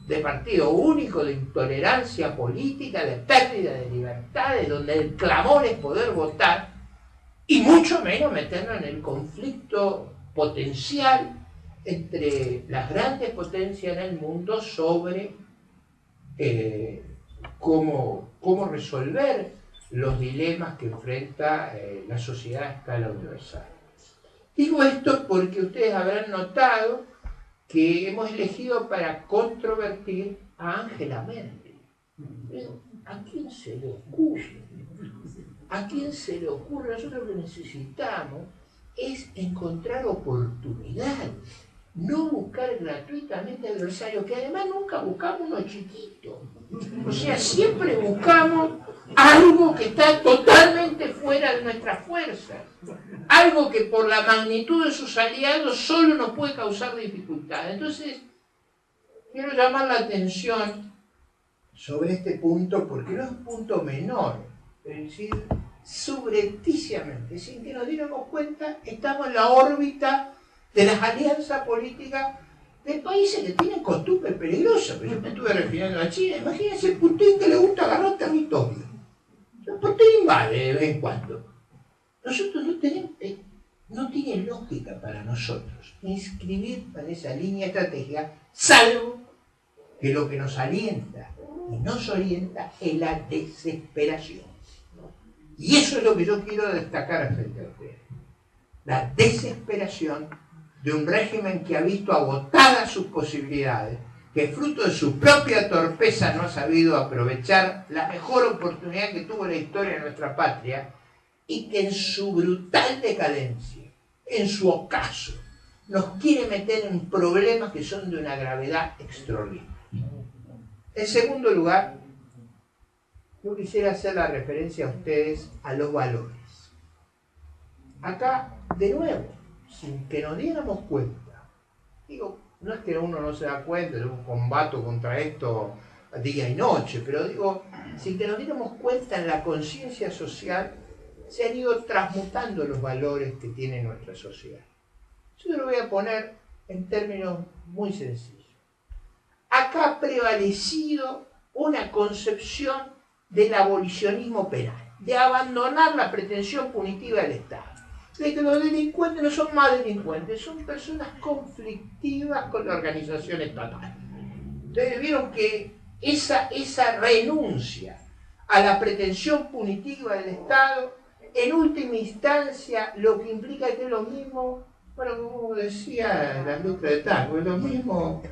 de partido único, de intolerancia política, de pérdida de libertades, donde el clamor es poder votar, y mucho menos meternos en el conflicto potencial entre las grandes potencias en el mundo sobre cómo resolver los dilemas que enfrenta la sociedad a escala universal. Digo esto porque ustedes habrán notado que hemos elegido para controvertir a Angela Merkel. Pero, ¿a quién se le ocurre? ¿A quién se le ocurre? Nosotros lo que necesitamos es encontrar oportunidades, no buscar gratuitamente adversarios, que además nunca buscamos uno chiquito. O sea, siempre buscamos algo que está totalmente fuera de nuestras fuerzas, algo que por la magnitud de sus aliados solo nos puede causar dificultades. Entonces, quiero llamar la atención sobre este punto, porque no es un punto menor, es decir, subrepticiamente, sin que nos diéramos cuenta, estamos en la órbita de las alianzas políticas de países que tienen costumbres peligrosas. Pero yo me estuve refiriendo a China. Imagínense Putin, que le gusta agarrar territorio. Putin invade de vez en cuando. Nosotros no tenemos, no tiene lógica para nosotros inscribir en esa línea estratégica, salvo que lo que nos alienta y nos orienta es la desesperación. Y eso es lo que yo quiero destacar frente a ustedes. La desesperación de un régimen que ha visto agotadas sus posibilidades, que fruto de su propia torpeza no ha sabido aprovechar la mejor oportunidad que tuvo la historia de nuestra patria, y que en su brutal decadencia, en su ocaso, nos quiere meter en problemas que son de una gravedad extraordinaria. En segundo lugar, yo quisiera hacer la referencia a ustedes a los valores. acá, de nuevo, sin que nos diéramos cuenta, digo, no es que uno no se da cuenta de un combate contra esto día y noche, pero digo, sin que nos diéramos cuenta en la conciencia social, se han ido transmutando los valores que tiene nuestra sociedad. Yo lo voy a poner en términos muy sencillos. Acá ha prevalecido una concepción del abolicionismo penal, de abandonar la pretensión punitiva del Estado, de que los delincuentes no son más delincuentes, son personas conflictivas con la organización estatal. Ustedes vieron que esa renuncia a la pretensión punitiva del Estado, en última instancia, lo que implica que es lo mismo, bueno, como decía la letra de tango, es lo mismo,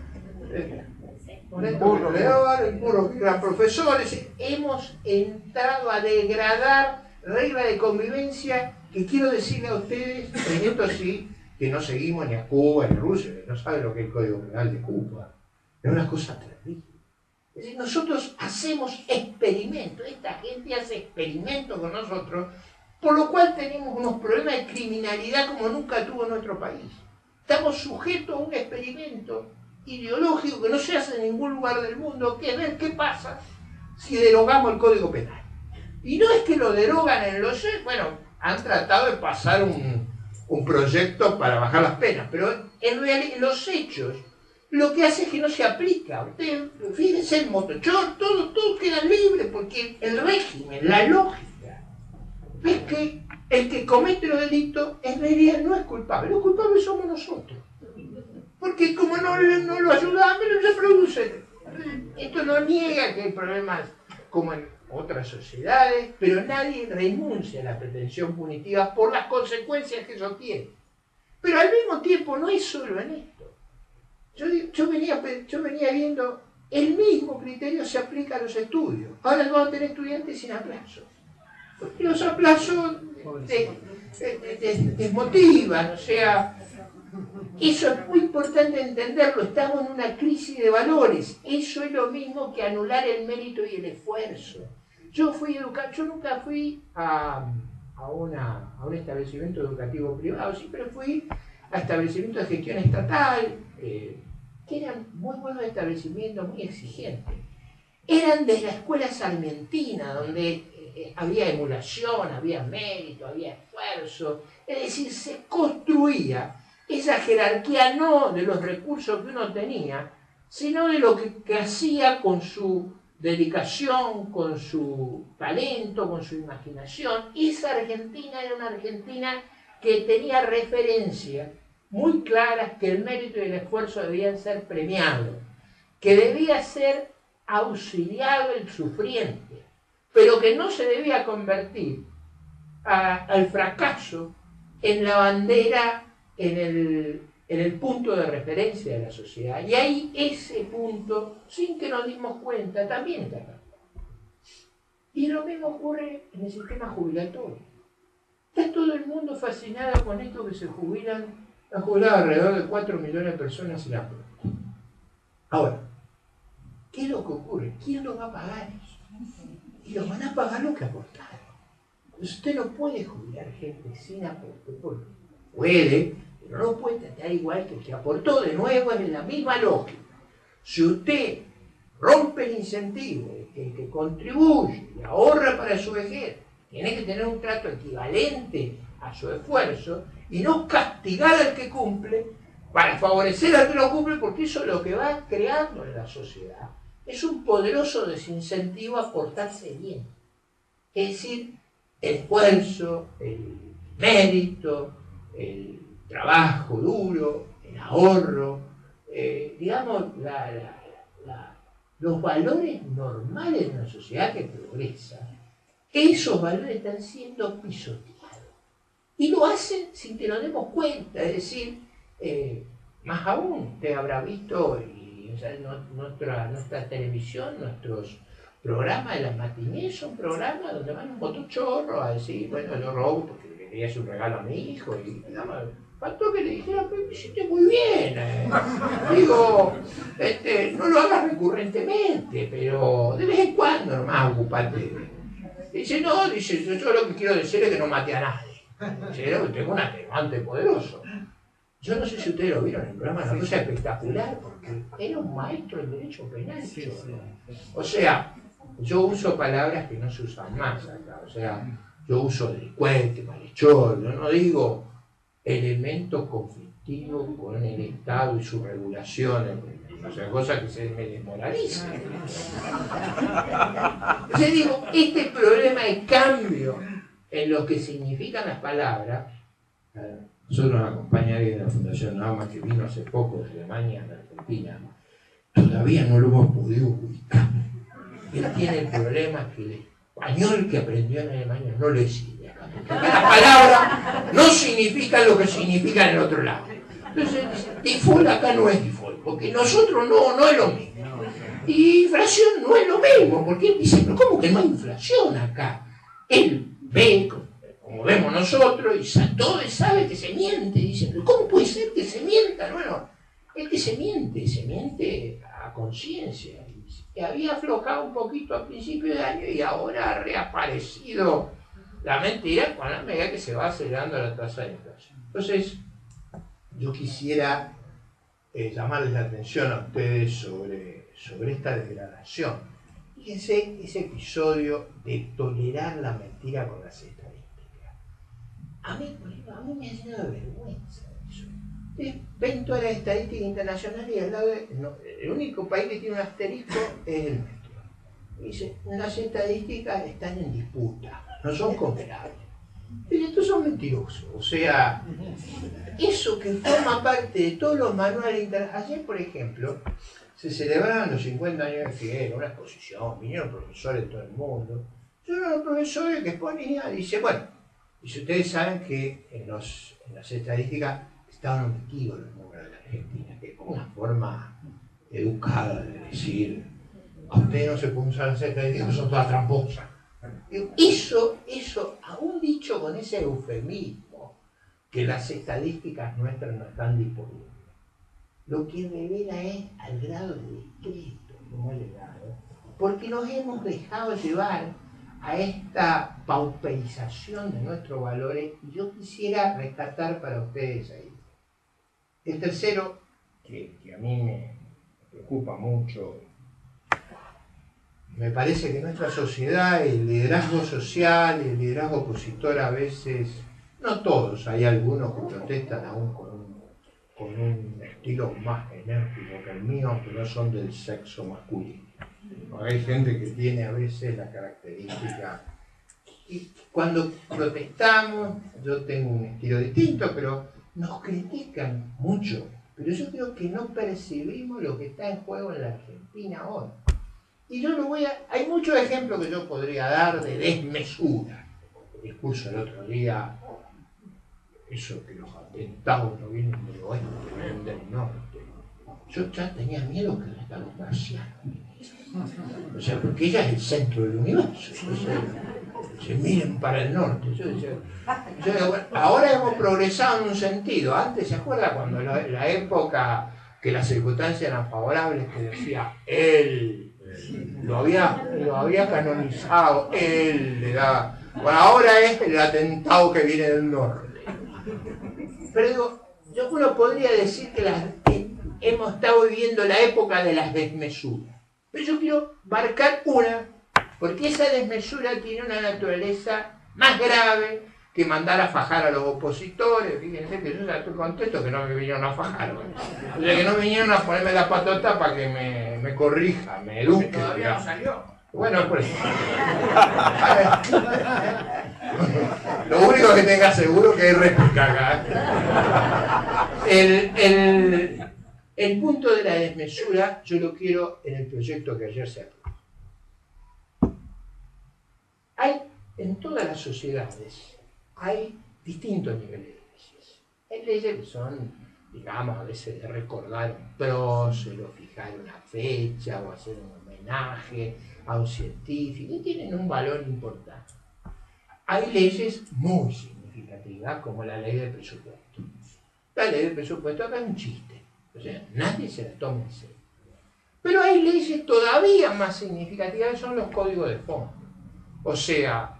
el burro que eran profesores. Hemos entrado a degradar reglas de convivencia que quiero decirle a ustedes, en esto sí, que no seguimos ni a Cuba ni a Rusia, que no saben lo que es el Código Penal de Cuba. Es una cosa terrible. Es decir, nosotros hacemos experimentos, esta gente hace experimentos con nosotros, por lo cual tenemos unos problemas de criminalidad como nunca tuvo nuestro país. Estamos sujetos a un experimento ideológico que no se hace en ningún lugar del mundo, que es ver qué pasa si derogamos el Código Penal. Y no es que lo derogan en los... Bueno, han tratado de pasar un proyecto para bajar las penas, pero en realidad en los hechos lo que hace es que no se aplica. Ustedes, fíjense, el motochor, todo queda libre, porque el régimen, la lógica, es que el que comete los delitos en realidad no es culpable, los culpables somos nosotros. Porque como no lo ayudamos, no se produce. Esto no niega que hay problemas como en otras sociedades, pero nadie renuncia a la pretensión punitiva por las consecuencias que eso tiene. Pero al mismo tiempo no es solo en esto. Yo venía viendo, el mismo criterio se aplica a los estudios. Ahora vamos a tener estudiantes sin aplazos. Porque los aplazos desmotivan, o sea, eso es muy importante entenderlo. Estamos en una crisis de valores. Eso es lo mismo que anular el mérito y el esfuerzo. Yo nunca fui a un establecimiento educativo privado, siempre fui a establecimientos de gestión estatal, que eran muy buenos establecimientos, muy exigentes. Eran de la escuela salmentina, donde había emulación, había mérito, había esfuerzo. Es decir, se construía esa jerarquía no de los recursos que uno tenía, sino de lo que hacía con su dedicación, con su talento, con su imaginación. Esa Argentina era una Argentina que tenía referencias muy claras que el mérito y el esfuerzo debían ser premiados, que debía ser auxiliado el sufriente, pero que no se debía convertir al fracaso en la bandera, en el punto de referencia de la sociedad. Y ahí ese punto, sin que nos dimos cuenta, también está cambiando. Y lo mismo ocurre en el sistema jubilatorio. Está todo el mundo fascinado con esto que se jubilan. Han jubilado alrededor de 4 millones de personas sin aporte. Ahora, ¿qué es lo que ocurre? ¿Quién lo va a pagar eso? Y lo van a pagar los que aportaron. Usted no puede jubilar gente sin aporte, porque puede, pero no puede tratar igual que el que aportó. De nuevo, es en la misma lógica. Si usted rompe el incentivo de que el que contribuye y ahorra para su vejez tiene que tener un trato equivalente a su esfuerzo y no castigar al que cumple para favorecer al que no cumple, porque eso es lo que va creando en la sociedad. Es un poderoso desincentivo a portarse bien. Es decir, el esfuerzo, el mérito, el trabajo duro, el ahorro, digamos, los valores normales de una sociedad que progresa, esos valores están siendo pisoteados. Y lo hacen sin que nos demos cuenta, es decir, más aún, usted habrá visto, y, o sea, nuestra televisión, nuestros programas de las matinés son programas donde van un motochorro a decir, bueno, yo robo porque le quería hacer un regalo a mi hijo, y digamos, faltó que le dijera, pero me hiciste muy bien. Digo, no lo hagas recurrentemente, pero de vez en cuando nomás ocupate. Dice, no, dice, yo lo que quiero decir es que no mate a nadie. Tengo un atenuante poderoso. Yo no sé si ustedes lo vieron en el programa, una cosa espectacular, porque era un maestro del derecho penal. O sea, yo uso palabras que no se usan más acá. O sea, yo uso delincuente, malhechor, yo no digo elementos conflictivos con el Estado y sus regulaciones. O sea, cosas que se me desmoralizan. O sea, digo, este problema de cambio en lo que significan las palabras. Nosotros nos acompaña alguien de la Fundación AMA que vino hace poco de Alemania a la Argentina. Todavía no lo hemos podido ubicar. Él tiene el problema que el español que aprendió en Alemania no le sirve acá. Porque acá las palabras no significan lo que significan en el otro lado. Entonces, default acá no es default, porque nosotros no es lo mismo. Y inflación no es lo mismo, porque él dice, pero ¿cómo que no hay inflación acá? Él ve, como vemos nosotros, y todo sabe que se miente. Dice, pero ¿cómo puede ser que se mienta? Bueno, es que se miente a conciencia. Y había aflojado un poquito a principio de año y ahora ha reaparecido la mentira con la medida que se va acelerando la tasa de inflación. Entonces, yo quisiera llamarles la atención a ustedes sobre esta degradación. Fíjense ese episodio de tolerar la mentira con las estadísticas. A mí me ha llenado de vergüenza eso. Ven todas las estadísticas internacionales y al lado el único país que tiene un asterisco es el nuestro. Dice, las estadísticas están en disputa, no son comparables. Pero estos son mentirosos. O sea, eso que forma parte de todos los manuales internacionales. Ayer, por ejemplo, se celebraban los 50 años de Fidel, una exposición, vinieron profesores de todo el mundo. Yo era un profesor que exponía, dice, bueno, y si ustedes saben que en las estadísticas estaban omitidos los números de la Argentina, que es una forma educada de decir, a ustedes no se pueden usar las estadísticas, son todas tramposas. Eso, aún dicho con ese eufemismo, que las estadísticas nuestras no están disponibles, lo que revela es al grado de discreto que hemos llegado, porque nos hemos dejado llevar a esta pauperización de nuestros valores, y yo quisiera rescatar para ustedes ahí. El tercero, que a mí me preocupa mucho, me parece que nuestra sociedad, el liderazgo social, el liderazgo opositor a veces, no todos, hay algunos que protestan aún con un estilo más enérgico que el mío, aunque no son del sexo masculino. Hay gente que tiene a veces la característica. Y cuando protestamos, yo tengo un estilo distinto, pero nos critican mucho. Pero yo creo que no percibimos lo que está en juego en la Argentina hoy. Y yo hay muchos ejemplos que yo podría dar de desmesura. El discurso del otro día, eso que los atentados no vienen del oeste, vienen del norte. Yo ya tenía miedo que hasta los marcianos vinieran. O sea, porque ella es el centro del universo. Se miren para el norte. Yo decía, bueno, ahora hemos progresado en un sentido. Antes, ¿se acuerda cuando la época que las circunstancias eran favorables, que decía él lo había canonizado, él le daba. Bueno, ahora es el atentado que viene del norte. Pero digo, uno podría decir que hemos estado viviendo la época de las desmesuras. Pero yo quiero marcar una, porque esa desmesura tiene una naturaleza más grave que mandar a fajar a los opositores. Fíjense que yo ya estoy contento que no me vinieron a fajar. O sea, que no vinieron a ponerme la patota para que me corrija, me eduque. Todavía no salió. Bueno, pues. Lo único que tenga seguro que hay réplica acá. El punto de la desmesura yo lo quiero en el proyecto que ayer se aprobó. En todas las sociedades hay distintos niveles de leyes. Hay leyes que son, digamos, a veces de recordar un prócer o fijar una fecha o hacer un homenaje a un científico y tienen un valor importante. Hay leyes muy significativas como la ley del presupuesto. La ley del presupuesto acá es un chiste, o sea, nadie se la toma en serio. Pero hay leyes todavía más significativas que son los códigos de fondo. O sea,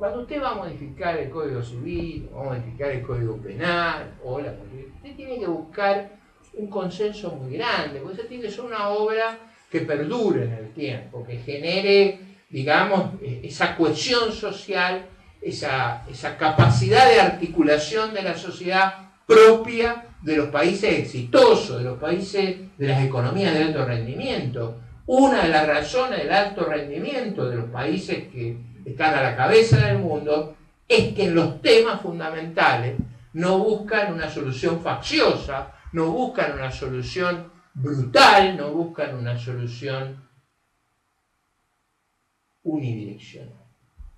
Cuando usted va a modificar el Código Civil, o a modificar el Código Penal, o la Constitución, usted tiene que buscar un consenso muy grande, porque usted tiene que ser una obra que perdure en el tiempo, que genere, digamos, esa cohesión social, esa capacidad de articulación de la sociedad propia de los países exitosos, de los países de las economías de alto rendimiento. Una de las razones del alto rendimiento de los países que están a la cabeza del mundo es que en los temas fundamentales no buscan una solución facciosa, no buscan una solución brutal, no buscan una solución unidireccional.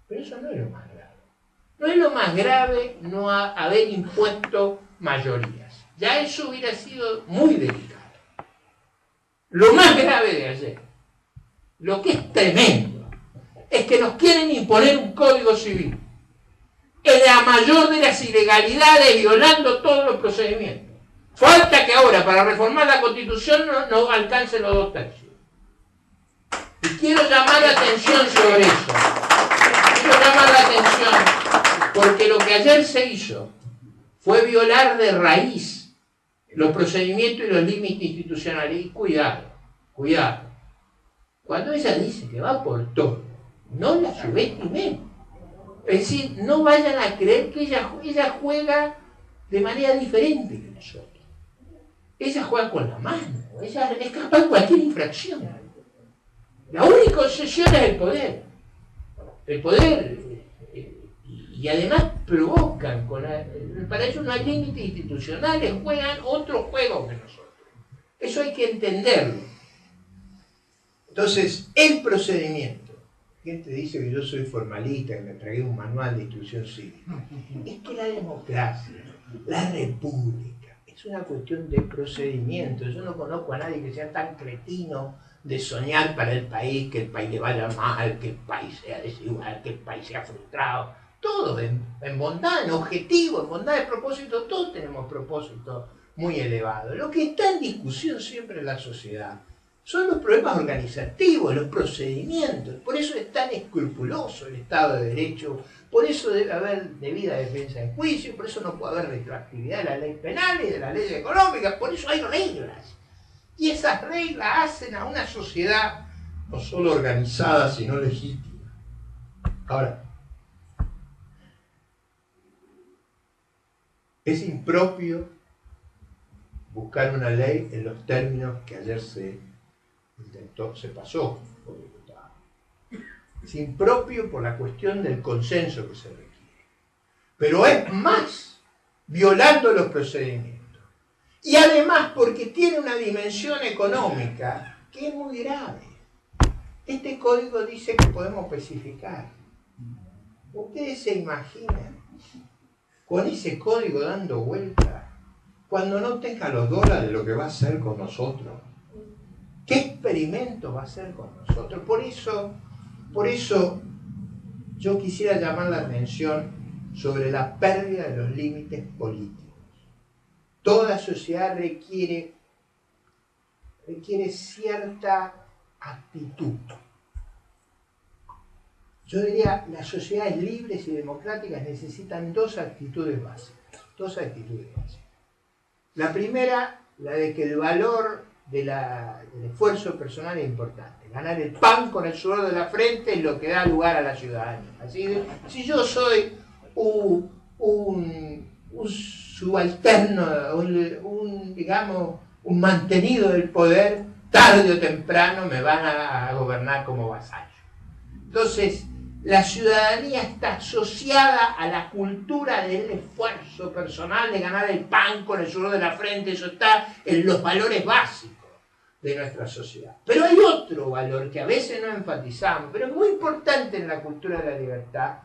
Pero eso no es lo más grave. No es lo más grave no haber impuesto mayorías. Ya eso hubiera sido muy delicado. Lo más grave de ayer, lo que es tremendo, es que nos quieren imponer un código civil en la mayor de las ilegalidades, violando todos los procedimientos. Falta que ahora, para reformar la Constitución, no alcancen los 2 tercios. Y quiero llamar la atención sobre eso. Quiero llamar la atención porque lo que ayer se hizo fue violar de raíz los procedimientos y los límites institucionales. Y cuidado, cuidado. Cuando ella dice que va por todo, no la subestimemos. Es decir, no vayan a creer que ella juega de manera diferente que nosotros. Ella juega con la mano, ella es capaz de cualquier infracción. La única obsesión es el poder. El poder, y además provocan, para ellos no hay límites institucionales, juegan otro juego que nosotros. Eso hay que entenderlo. Entonces, el procedimiento, gente dice que yo soy formalista, que me tragué un manual de instrucción cívica. Es que la democracia, la república, es una cuestión de procedimiento. Yo no conozco a nadie que sea tan cretino de soñar para el país, que el país le vaya mal, que el país sea desigual, que el país sea frustrado. Todo en bondad, en objetivo, en bondad de propósito, todos tenemos propósitos muy elevados. Lo que está en discusión siempre en la sociedad son los problemas organizativos, los procedimientos. Por eso es tan escrupuloso el Estado de Derecho, por eso debe haber debida defensa en juicio, por eso no puede haber retroactividad de la ley penal y de la ley económica, por eso hay reglas. Y esas reglas hacen a una sociedad no solo organizada, sino legítima. Ahora, es impropio buscar una ley en los términos que ayer se pasó por diputado. Es impropio por la cuestión del consenso que se requiere. Pero es más, violando los procedimientos. Y además porque tiene una dimensión económica que es muy grave. Este código dice que podemos especificar. ¿Ustedes se imaginan con ese código dando vuelta cuando no tenga los dólares lo que va a hacer con nosotros? ¿Qué experimento va a hacer con nosotros? Por eso yo quisiera llamar la atención sobre la pérdida de los límites políticos. Toda sociedad requiere cierta actitud. Yo diría, las sociedades libres y democráticas necesitan 2 actitudes básicas. La primera, la de que el valor del esfuerzo personal es importante. Ganar el pan con el sudor de la frente es lo que da lugar a la ciudadanía. Así que, si yo soy un subalterno, un mantenido del poder, tarde o temprano me van a gobernar como vasallo. Entonces, la ciudadanía está asociada a la cultura del esfuerzo personal, de ganar el pan con el sudor de la frente. Eso está en los valores básicos de nuestra sociedad. Pero hay otro valor que a veces no enfatizamos, pero es muy importante en la cultura de la libertad,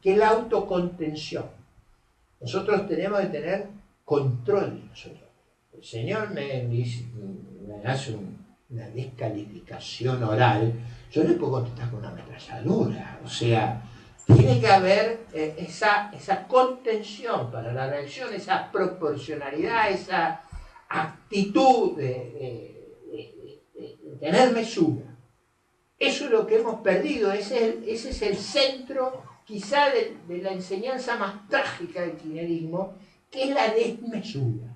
que es la autocontención. Nosotros tenemos que tener control de nosotros. El señor me hace una descalificación oral, yo no le puedo contestar con una ametralladora. O sea, tiene que haber esa contención para la reacción, esa proporcionalidad, esa actitud de tener mesura. Eso es lo que hemos perdido, ese es el centro quizá de la enseñanza más trágica del kirchnerismo, que es la desmesura,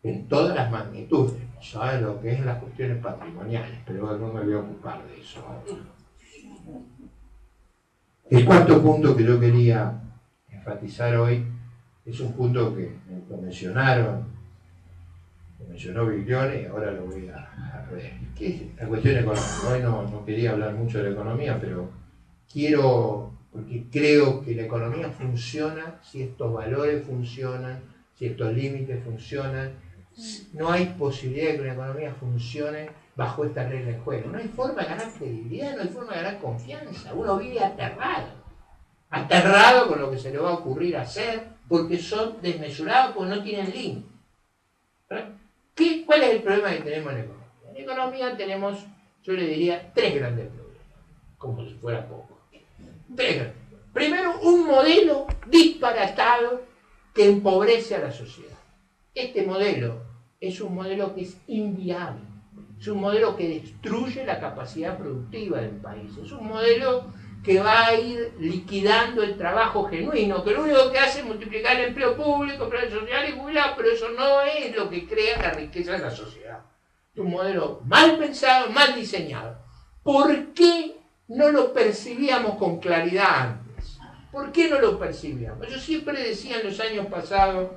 en todas las magnitudes. No saben lo que es las cuestiones patrimoniales, pero no me voy a ocupar de eso. El cuarto punto que yo quería enfatizar hoy es un punto que lo mencionó Biglione, y ahora lo voy a ver, que es la cuestión económica. Hoy no quería hablar mucho de la economía, pero porque creo que la economía funciona si estos valores funcionan, si estos límites funcionan. No hay posibilidad de que una economía funcione bajo esta regla de juego. No hay forma de ganar credibilidad, no hay forma de ganar confianza. Uno vive aterrado con lo que se le va a ocurrir hacer, porque son desmesurados, porque no tienen límite. ¿Cuál es el problema que tenemos en la economía? En la economía tenemos, yo le diría, tres grandes problemas, como si fuera poco. Tres grandes. Primero, un modelo disparatado que empobrece a la sociedad. Este modelo es un modelo que es inviable, es un modelo que destruye la capacidad productiva del país, es un modelo que va a ir liquidando el trabajo genuino, que lo único que hace es multiplicar el empleo público, plan social y jubilado, pero eso no es lo que crea la riqueza de la sociedad. Es un modelo mal pensado, mal diseñado. ¿Por qué no lo percibíamos con claridad antes? ¿Por qué no lo percibíamos? Yo siempre decía en los años pasados,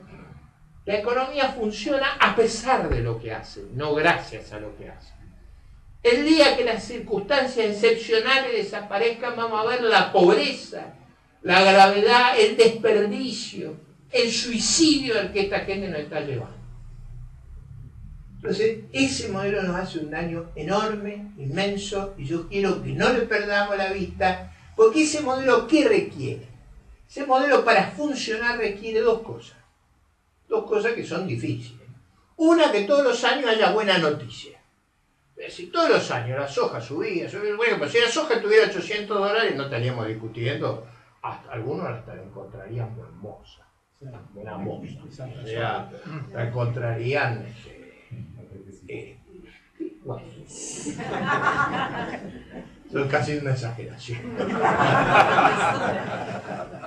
la economía funciona a pesar de lo que hace, no gracias a lo que hace. El día que las circunstancias excepcionales desaparezcan, vamos a ver la pobreza, la gravedad, el desperdicio, el suicidio al que esta gente nos está llevando. Entonces, ese modelo nos hace un daño enorme, inmenso, y yo quiero que no le perdamos la vista, porque ese modelo, ¿qué requiere? Ese modelo para funcionar requiere dos cosas que son difíciles. Una, que todos los años haya buena noticia. Si todos los años la soja subía, bueno, pues si la soja tuviera $800 no estaríamos discutiendo, hasta algunos hasta la encontrarían hermosa, una moza, o sea, la encontrarían, bueno, eso es casi una exageración.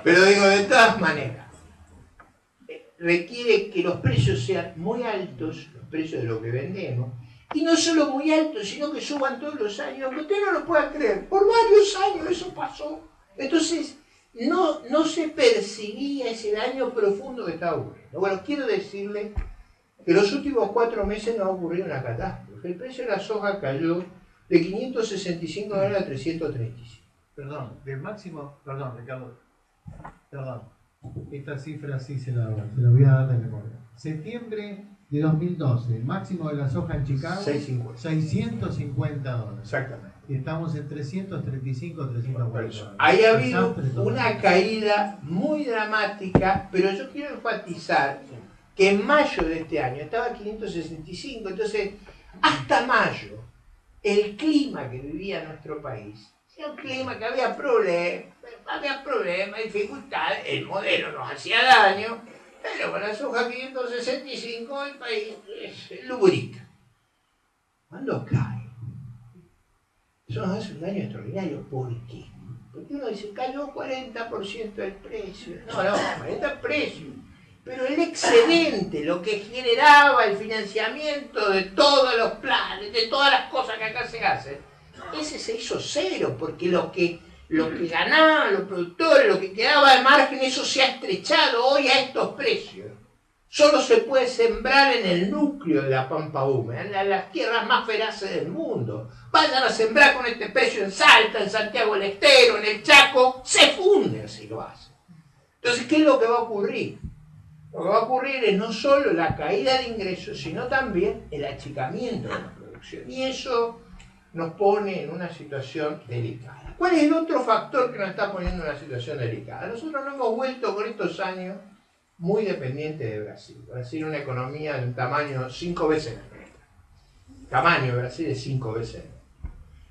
Pero digo, de todas maneras, requiere que los precios sean muy altos, los precios de lo que vendemos, y no solo muy altos, sino que suban todos los años, aunque usted no lo pueda creer, por varios años eso pasó. Entonces, no se percibía ese daño profundo que estaba ocurriendo. Bueno, quiero decirle que los últimos 4 meses nos ha ocurrido una catástrofe. El precio de la soja cayó de $565 a 335. Perdón, Ricardo, esta cifra sí se la voy a dar de memoria. Septiembre de 2012, el máximo de la soja en Chicago, $650. Exactamente. Y estamos en 335, 340. Ahí ha habido una caída muy dramática, pero yo quiero enfatizar que en mayo de este año estaba 565, entonces hasta mayo el clima que vivía nuestro país era un clima que había problemas, dificultades, el modelo nos hacía daño, pero con la soja 565 el país lubrica. Cuando cae, eso nos hace un daño extraordinario. ¿Por qué? Porque uno dice, cayó 40% del precio. No, 40% el precio. Pero el excedente, lo que generaba el financiamiento de todos los planes, de todas las cosas que acá se hacen, ese se hizo cero, porque lo que ganaban los productores, lo que quedaba de margen, eso se ha estrechado hoy a estos precios. Solo se puede sembrar en el núcleo de la pampa húmeda, en las tierras más feraces del mundo. Vayan a sembrar con este precio en Salta, en Santiago del Estero, en el Chaco, se funden si lo hacen. Entonces, ¿qué es lo que va a ocurrir? Lo que va a ocurrir es no solo la caída de ingresos, sino también el achicamiento de la producción. Y eso nos pone en una situación delicada. ¿Cuál es el otro factor que nos está poniendo en una situación delicada? Nosotros nos hemos vuelto con estos años muy dependientes de Brasil. Brasil es una economía de un tamaño 5 veces la nuestra. El tamaño de Brasil es 5 veces.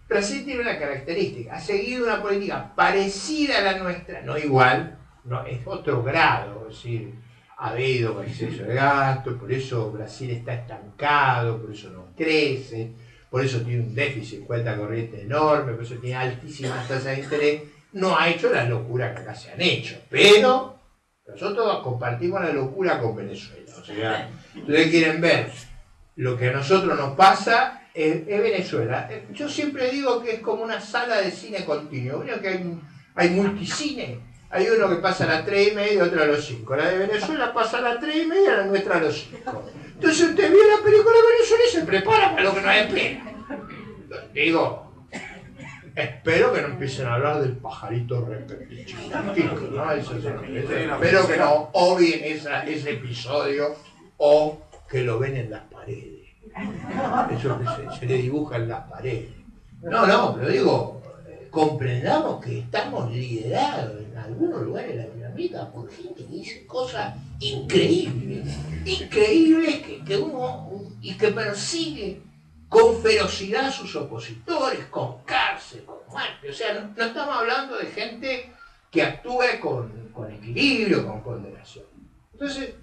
Brasil tiene una característica, ha seguido una política parecida a la nuestra, no igual, no, es otro grado, es decir, ha habido exceso de gasto, por eso Brasil está estancado, por eso no crece, por eso tiene un déficit de cuenta corriente enorme, por eso tiene altísimas tasas de interés, no ha hecho las locuras que acá se han hecho, pero nosotros compartimos la locura con Venezuela. O sea, ustedes quieren ver lo que a nosotros nos pasa, es Venezuela. Yo siempre digo que es como una sala de cine continuo. Bueno, que hay multicine. Hay uno que pasa a las 3:30 y otro a las 5. La de Venezuela pasa a las 3:30, la nuestra a las 5. Entonces usted ve la película de Venezuela y se prepara para lo que nos espera. Digo, espero que no empiecen a hablar del pajarito repentino, ¿no? Espero que no obvien ese episodio o que lo ven en las paredes. Eso que se le dibuja en las paredes. No, pero digo, comprendamos que estamos liderados en algunos lugares de Latinoamérica por gente que dice cosas increíbles que uno y que persigue con ferocidad a sus opositores, con cárcel, con muerte. O sea, no estamos hablando de gente que actúe con equilibrio, con ponderación. Entonces,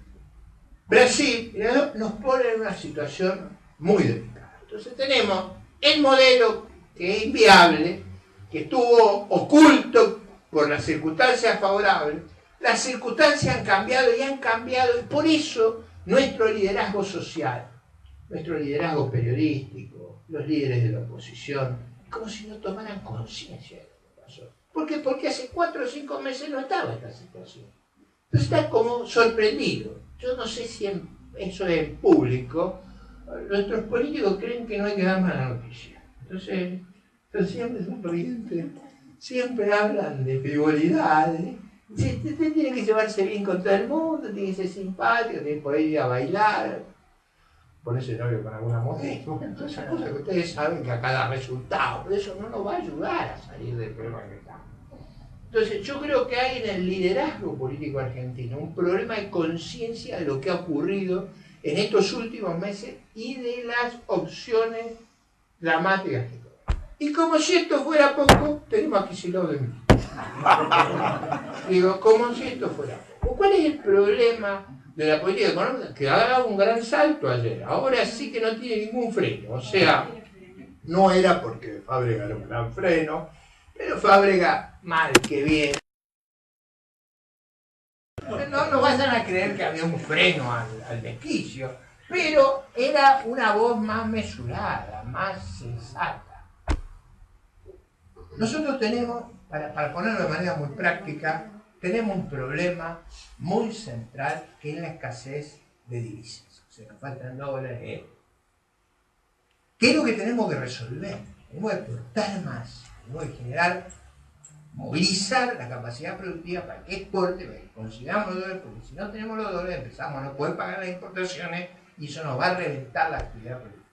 Brasil nos pone en una situación muy delicada. Entonces tenemos el modelo que es inviable, que estuvo oculto por las circunstancias favorables. Las circunstancias han cambiado, y por eso nuestro liderazgo social, nuestro liderazgo periodístico, los líderes de la oposición, como si no tomaran conciencia de lo que pasó. ¿Por qué? Porque hace 4 o 5 meses no estaba esta situación. Entonces están como sorprendidos. Yo no sé si eso es en público. Nuestros políticos creen que no hay que dar mala noticia. Entonces siempre son sonrientes, siempre hablan de frivolidades. Usted tiene que llevarse bien con todo el mundo, tiene que ser simpático, tiene que poder ir a bailar, ponerse novio con alguna mujer. Todas esas cosas que ustedes saben que a cada resultado, pero eso no nos va a ayudar a salir del problema que estamos. Entonces yo creo que hay en el liderazgo político argentino un problema de conciencia de lo que ha ocurrido en estos últimos meses y de las opciones dramáticas que toman. Y como si esto fuera poco, tenemos a Kicillof de mí. Digo, como si esto fuera poco. ¿Cuál es el problema de la política económica? Que ha dado un gran salto ayer. Ahora sí que no tiene ningún freno. O sea, no era porque Fábrega era un gran freno, pero Fábrega, mal que bien. No vayan a creer que había un freno al desquicio, pero era una voz más mesurada, más sensata. Nosotros tenemos, para ponerlo de manera muy práctica, tenemos un problema muy central que es la escasez de divisas. O sea, nos faltan dólares, ¿Qué es lo que tenemos que resolver? Tenemos que exportar más, tenemos que generar, movilizar la capacidad productiva para que exporte, para que consigamos los dólares, porque si no tenemos los dólares empezamos a no poder pagar las importaciones y eso nos va a reventar la actividad productiva.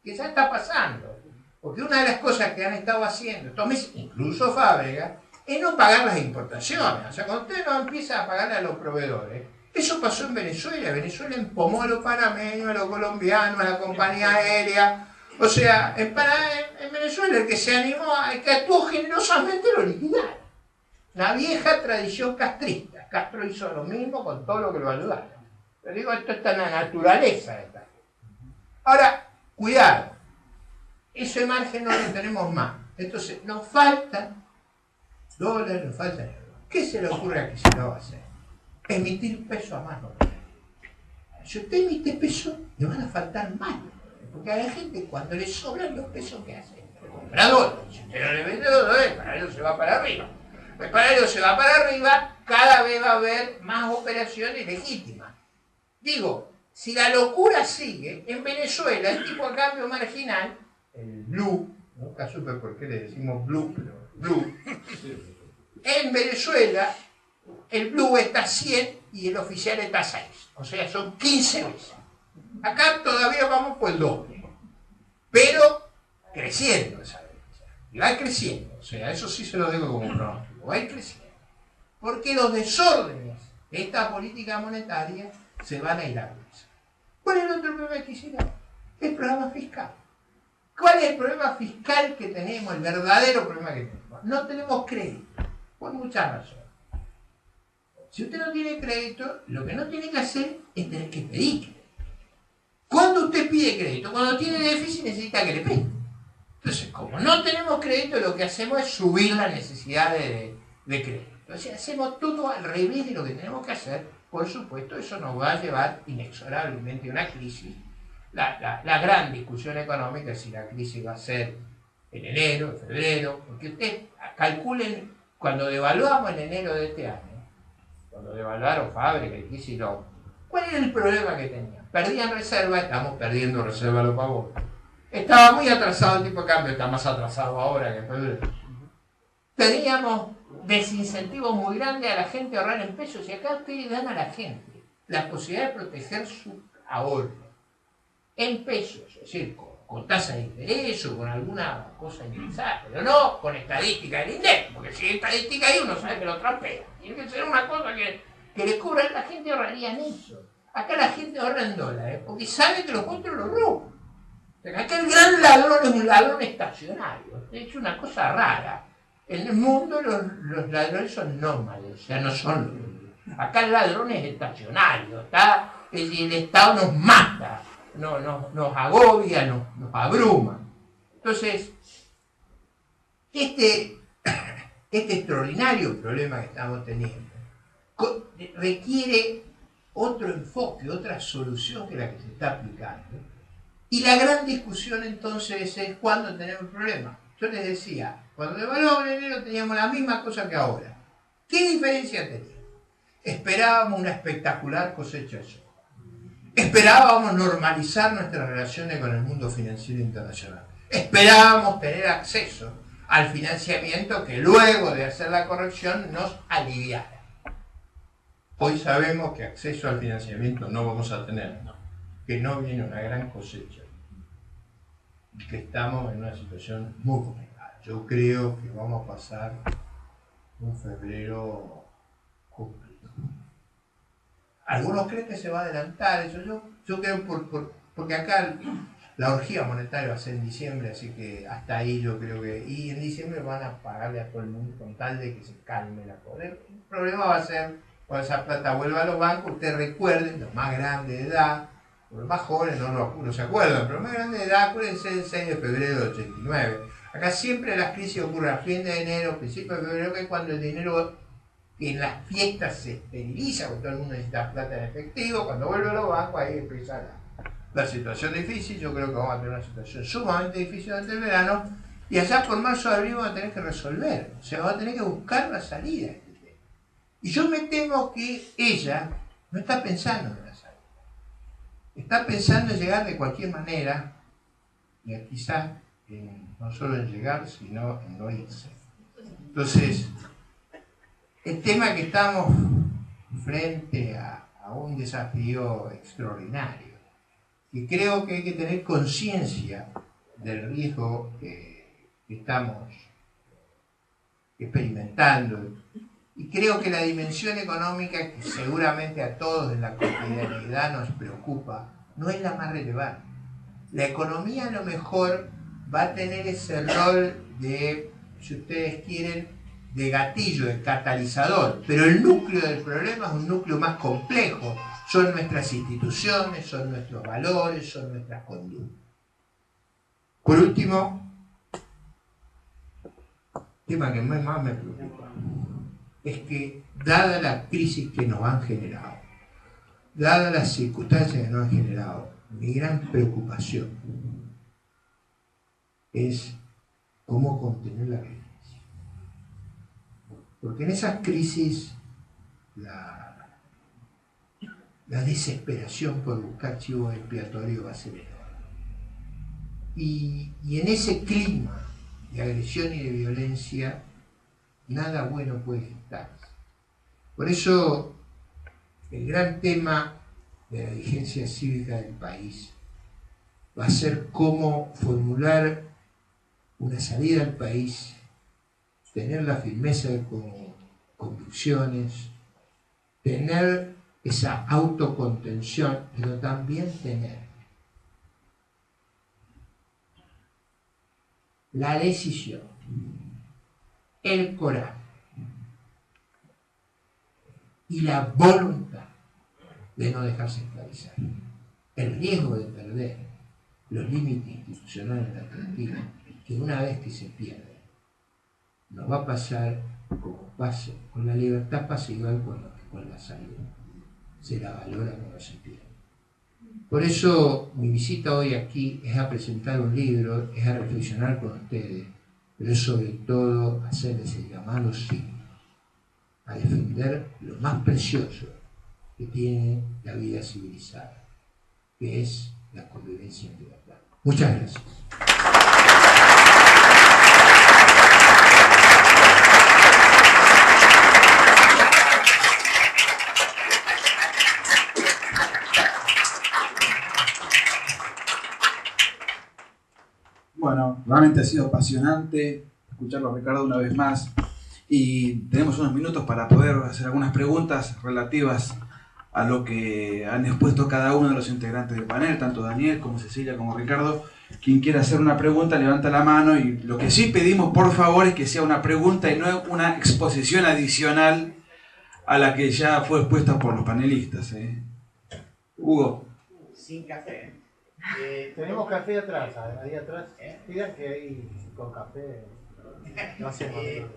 Que ya está pasando, porque una de las cosas que han estado haciendo estos meses, incluso Fábrega, es no pagar las importaciones. O sea, cuando usted no empieza a pagarle a los proveedores, eso pasó en Venezuela. Venezuela empomó a los panameños, a los colombianos, a la compañía aérea. O sea, en Venezuela el que se animó, el que actuó generosamente lo liquidaron. La vieja tradición castrista. Castro hizo lo mismo con todo lo que lo ayudaron. Pero digo, esto está en la naturaleza de esta gente. Ahora, cuidado. Ese margen no lo tenemos más. Entonces, nos faltan dólares, nos faltan euros. ¿Qué se le ocurre a Kicillof hacer? Emitir pesos a más dólares. Si usted emite pesos, le van a faltar más. Porque a la gente, cuando le sobran los pesos, ¿qué hace? Le compra dólares. Si usted no le vende dólares, el paralelo se va para arriba. El paralelo se va para arriba, cada vez va a haber más operaciones legítimas. Digo, si la locura sigue, en Venezuela el tipo de cambio marginal, el blue, nunca supe por qué le decimos blue, pero blue, en Venezuela el blue está a 100 y el oficial está a 6. O sea, son 15 veces. Acá todavía vamos por el doble, pero creciendo esa brecha. Y va creciendo, o sea, eso sí se lo digo como pronóstico, va creciendo. Porque los desórdenes de esta política monetaria se van a ir a agudizar. ¿Cuál es el otro problema que Kicillof? El problema fiscal. ¿Cuál es el problema fiscal que tenemos? El verdadero problema que tenemos. No tenemos crédito, por muchas razones. Si usted no tiene crédito, lo que no tiene que hacer es tener que pedir crédito. ¿Cuándo usted pide crédito? Cuando tiene déficit necesita que le presten. Entonces, como no tenemos crédito, lo que hacemos es subir la necesidad de de crédito. O sea, hacemos todo al revés de lo que tenemos que hacer. Por supuesto, eso nos va a llevar inexorablemente a una crisis. La gran discusión económica es si la crisis va a ser en enero, en febrero, porque ustedes calculen, cuando devaluamos en enero de este año, cuando devaluaron fábricas y crisis, ¿cuál era el problema que tenían? Perdían reserva, estamos perdiendo reserva a los pavos. Estaba muy atrasado el tipo de cambio, está más atrasado ahora que en febrero. Teníamos desincentivos muy grandes a la gente a ahorrar en pesos, y acá ustedes dan a la gente la posibilidad de proteger su ahorro en pesos, es decir, con tasa de interés o con alguna cosa indexada, pero no con estadística del INDEC, porque si hay estadística ahí uno sabe que lo trampea. Tiene que ser una cosa que le cubra, la gente ahorraría en eso. Acá la gente ahorra en dólares, porque sabe que los otros lo roban. Acá el gran ladrón es un ladrón estacionario. De hecho, una cosa rara. En el mundo los ladrones son nómades, o sea, no son. Acá el ladrón es estacionario, el Estado nos mata, nos agobia, nos abruma. Entonces, este extraordinario problema que estamos teniendo requiere otro enfoque, otra solución que la que se está aplicando. Y la gran discusión entonces es cuándo tenemos problemas. Yo les decía, cuando devaluamos en enero teníamos la misma cosa que ahora. ¿Qué diferencia teníamos? Esperábamos una espectacular cosecha de soja. Esperábamos normalizar nuestras relaciones con el mundo financiero internacional. Esperábamos tener acceso al financiamiento que luego de hacer la corrección nos aliviara. Hoy sabemos que acceso al financiamiento no vamos a tener, que no viene una gran cosecha y que estamos en una situación muy complicada. Yo creo que vamos a pasar un febrero complicado. Algunos creen que se va a adelantar, eso yo creo porque acá la orgía monetaria va a ser en diciembre, así que hasta ahí yo creo que... Y en diciembre van a pagarle a todo el mundo con tal de que se calme la cosa. El problema va a ser cuando esa plata vuelva a los bancos. Ustedes recuerden, los más grandes de edad, los más jóvenes no se acuerdan, pero los más grandes de edad, acuérdense del 6 de febrero del 89. Acá siempre las crisis ocurren a fin de enero, principio de febrero, que es cuando el dinero en las fiestas se esteriliza, porque todo el mundo necesita plata en efectivo. Cuando vuelve a los bancos, ahí empieza la situación difícil. Yo creo que vamos a tener una situación sumamente difícil durante el verano, y allá por marzo o abril vamos a tener que resolver, o sea, vamos a tener que buscar la salida de este tema. Y yo me temo que ella no está pensando en la salida, está pensando en llegar de cualquier manera, y quizás no solo en llegar, sino en no irse. Entonces, el tema es que estamos frente a un desafío extraordinario, y creo que hay que tener conciencia del riesgo que estamos experimentando. Y creo que la dimensión económica, que seguramente a todos en la cotidianidad nos preocupa, no es la más relevante. La economía a lo mejor va a tener ese rol de, si ustedes quieren, de gatillo, de catalizador, pero el núcleo del problema es un núcleo más complejo. Son nuestras instituciones, son nuestros valores, son nuestras conductas. Por último, tema que más me preocupa es que, dada la crisis que nos han generado, dadas las circunstancias que nos han generado, mi gran preocupación es cómo contener la violencia. Porque en esas crisis la desesperación por buscar chivos expiatorios va a ser enorme. Y en ese clima de agresión y de violencia, nada bueno puede gestarse. Por eso, el gran tema de la dirigencia cívica del país va a ser cómo formular una salida al país, tener la firmeza de convicciones, tener esa autocontención, pero también tener la decisión, el coraje y la voluntad de no dejarse esclavizar. El riesgo de perder los límites institucionales de la Argentina, que una vez que se pierden, no nos va a pasar como pasa con la libertad pasiva y con la salud. Se la valora, no se pierde. Por eso mi visita hoy aquí es a presentar un libro, es a reflexionar con ustedes, pero es sobre todo hacerles el llamado signo, a defender lo más precioso que tiene la vida civilizada, que es la convivencia en libertad. Muchas gracias. Bueno, realmente ha sido apasionante escucharlo a Ricardo una vez más y tenemos unos minutos para poder hacer algunas preguntas relativas a lo que han expuesto cada uno de los integrantes del panel, tanto Daniel como Cecilia como Ricardo. Quien quiera hacer una pregunta levanta la mano y lo que sí pedimos por favor es que sea una pregunta y no una exposición adicional a la que ya fue expuesta por los panelistas. Hugo. Sin café. Tenemos café atrás, ahí atrás. Pidan que hay con café. No hacemos nada.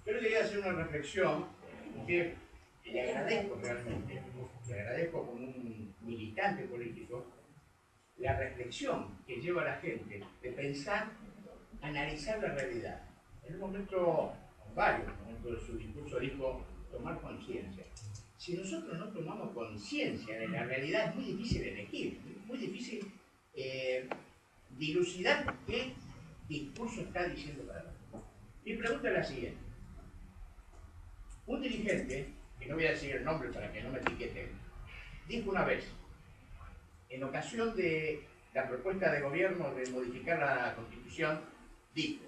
Yo quería hacer una reflexión que le agradezco realmente, le agradezco como un militante político, la reflexión que lleva a la gente de pensar, analizar la realidad. En un momento, varios momentos de su discurso dijo tomar conciencia. Si nosotros no tomamos conciencia de la realidad es muy difícil elegir, muy difícil dilucidar qué discurso está diciendo cada uno. Mi pregunta es la siguiente. Un dirigente, que no voy a decir el nombre para que no me etiqueten, dijo una vez, en ocasión de la propuesta de gobierno de modificar la Constitución, dijo,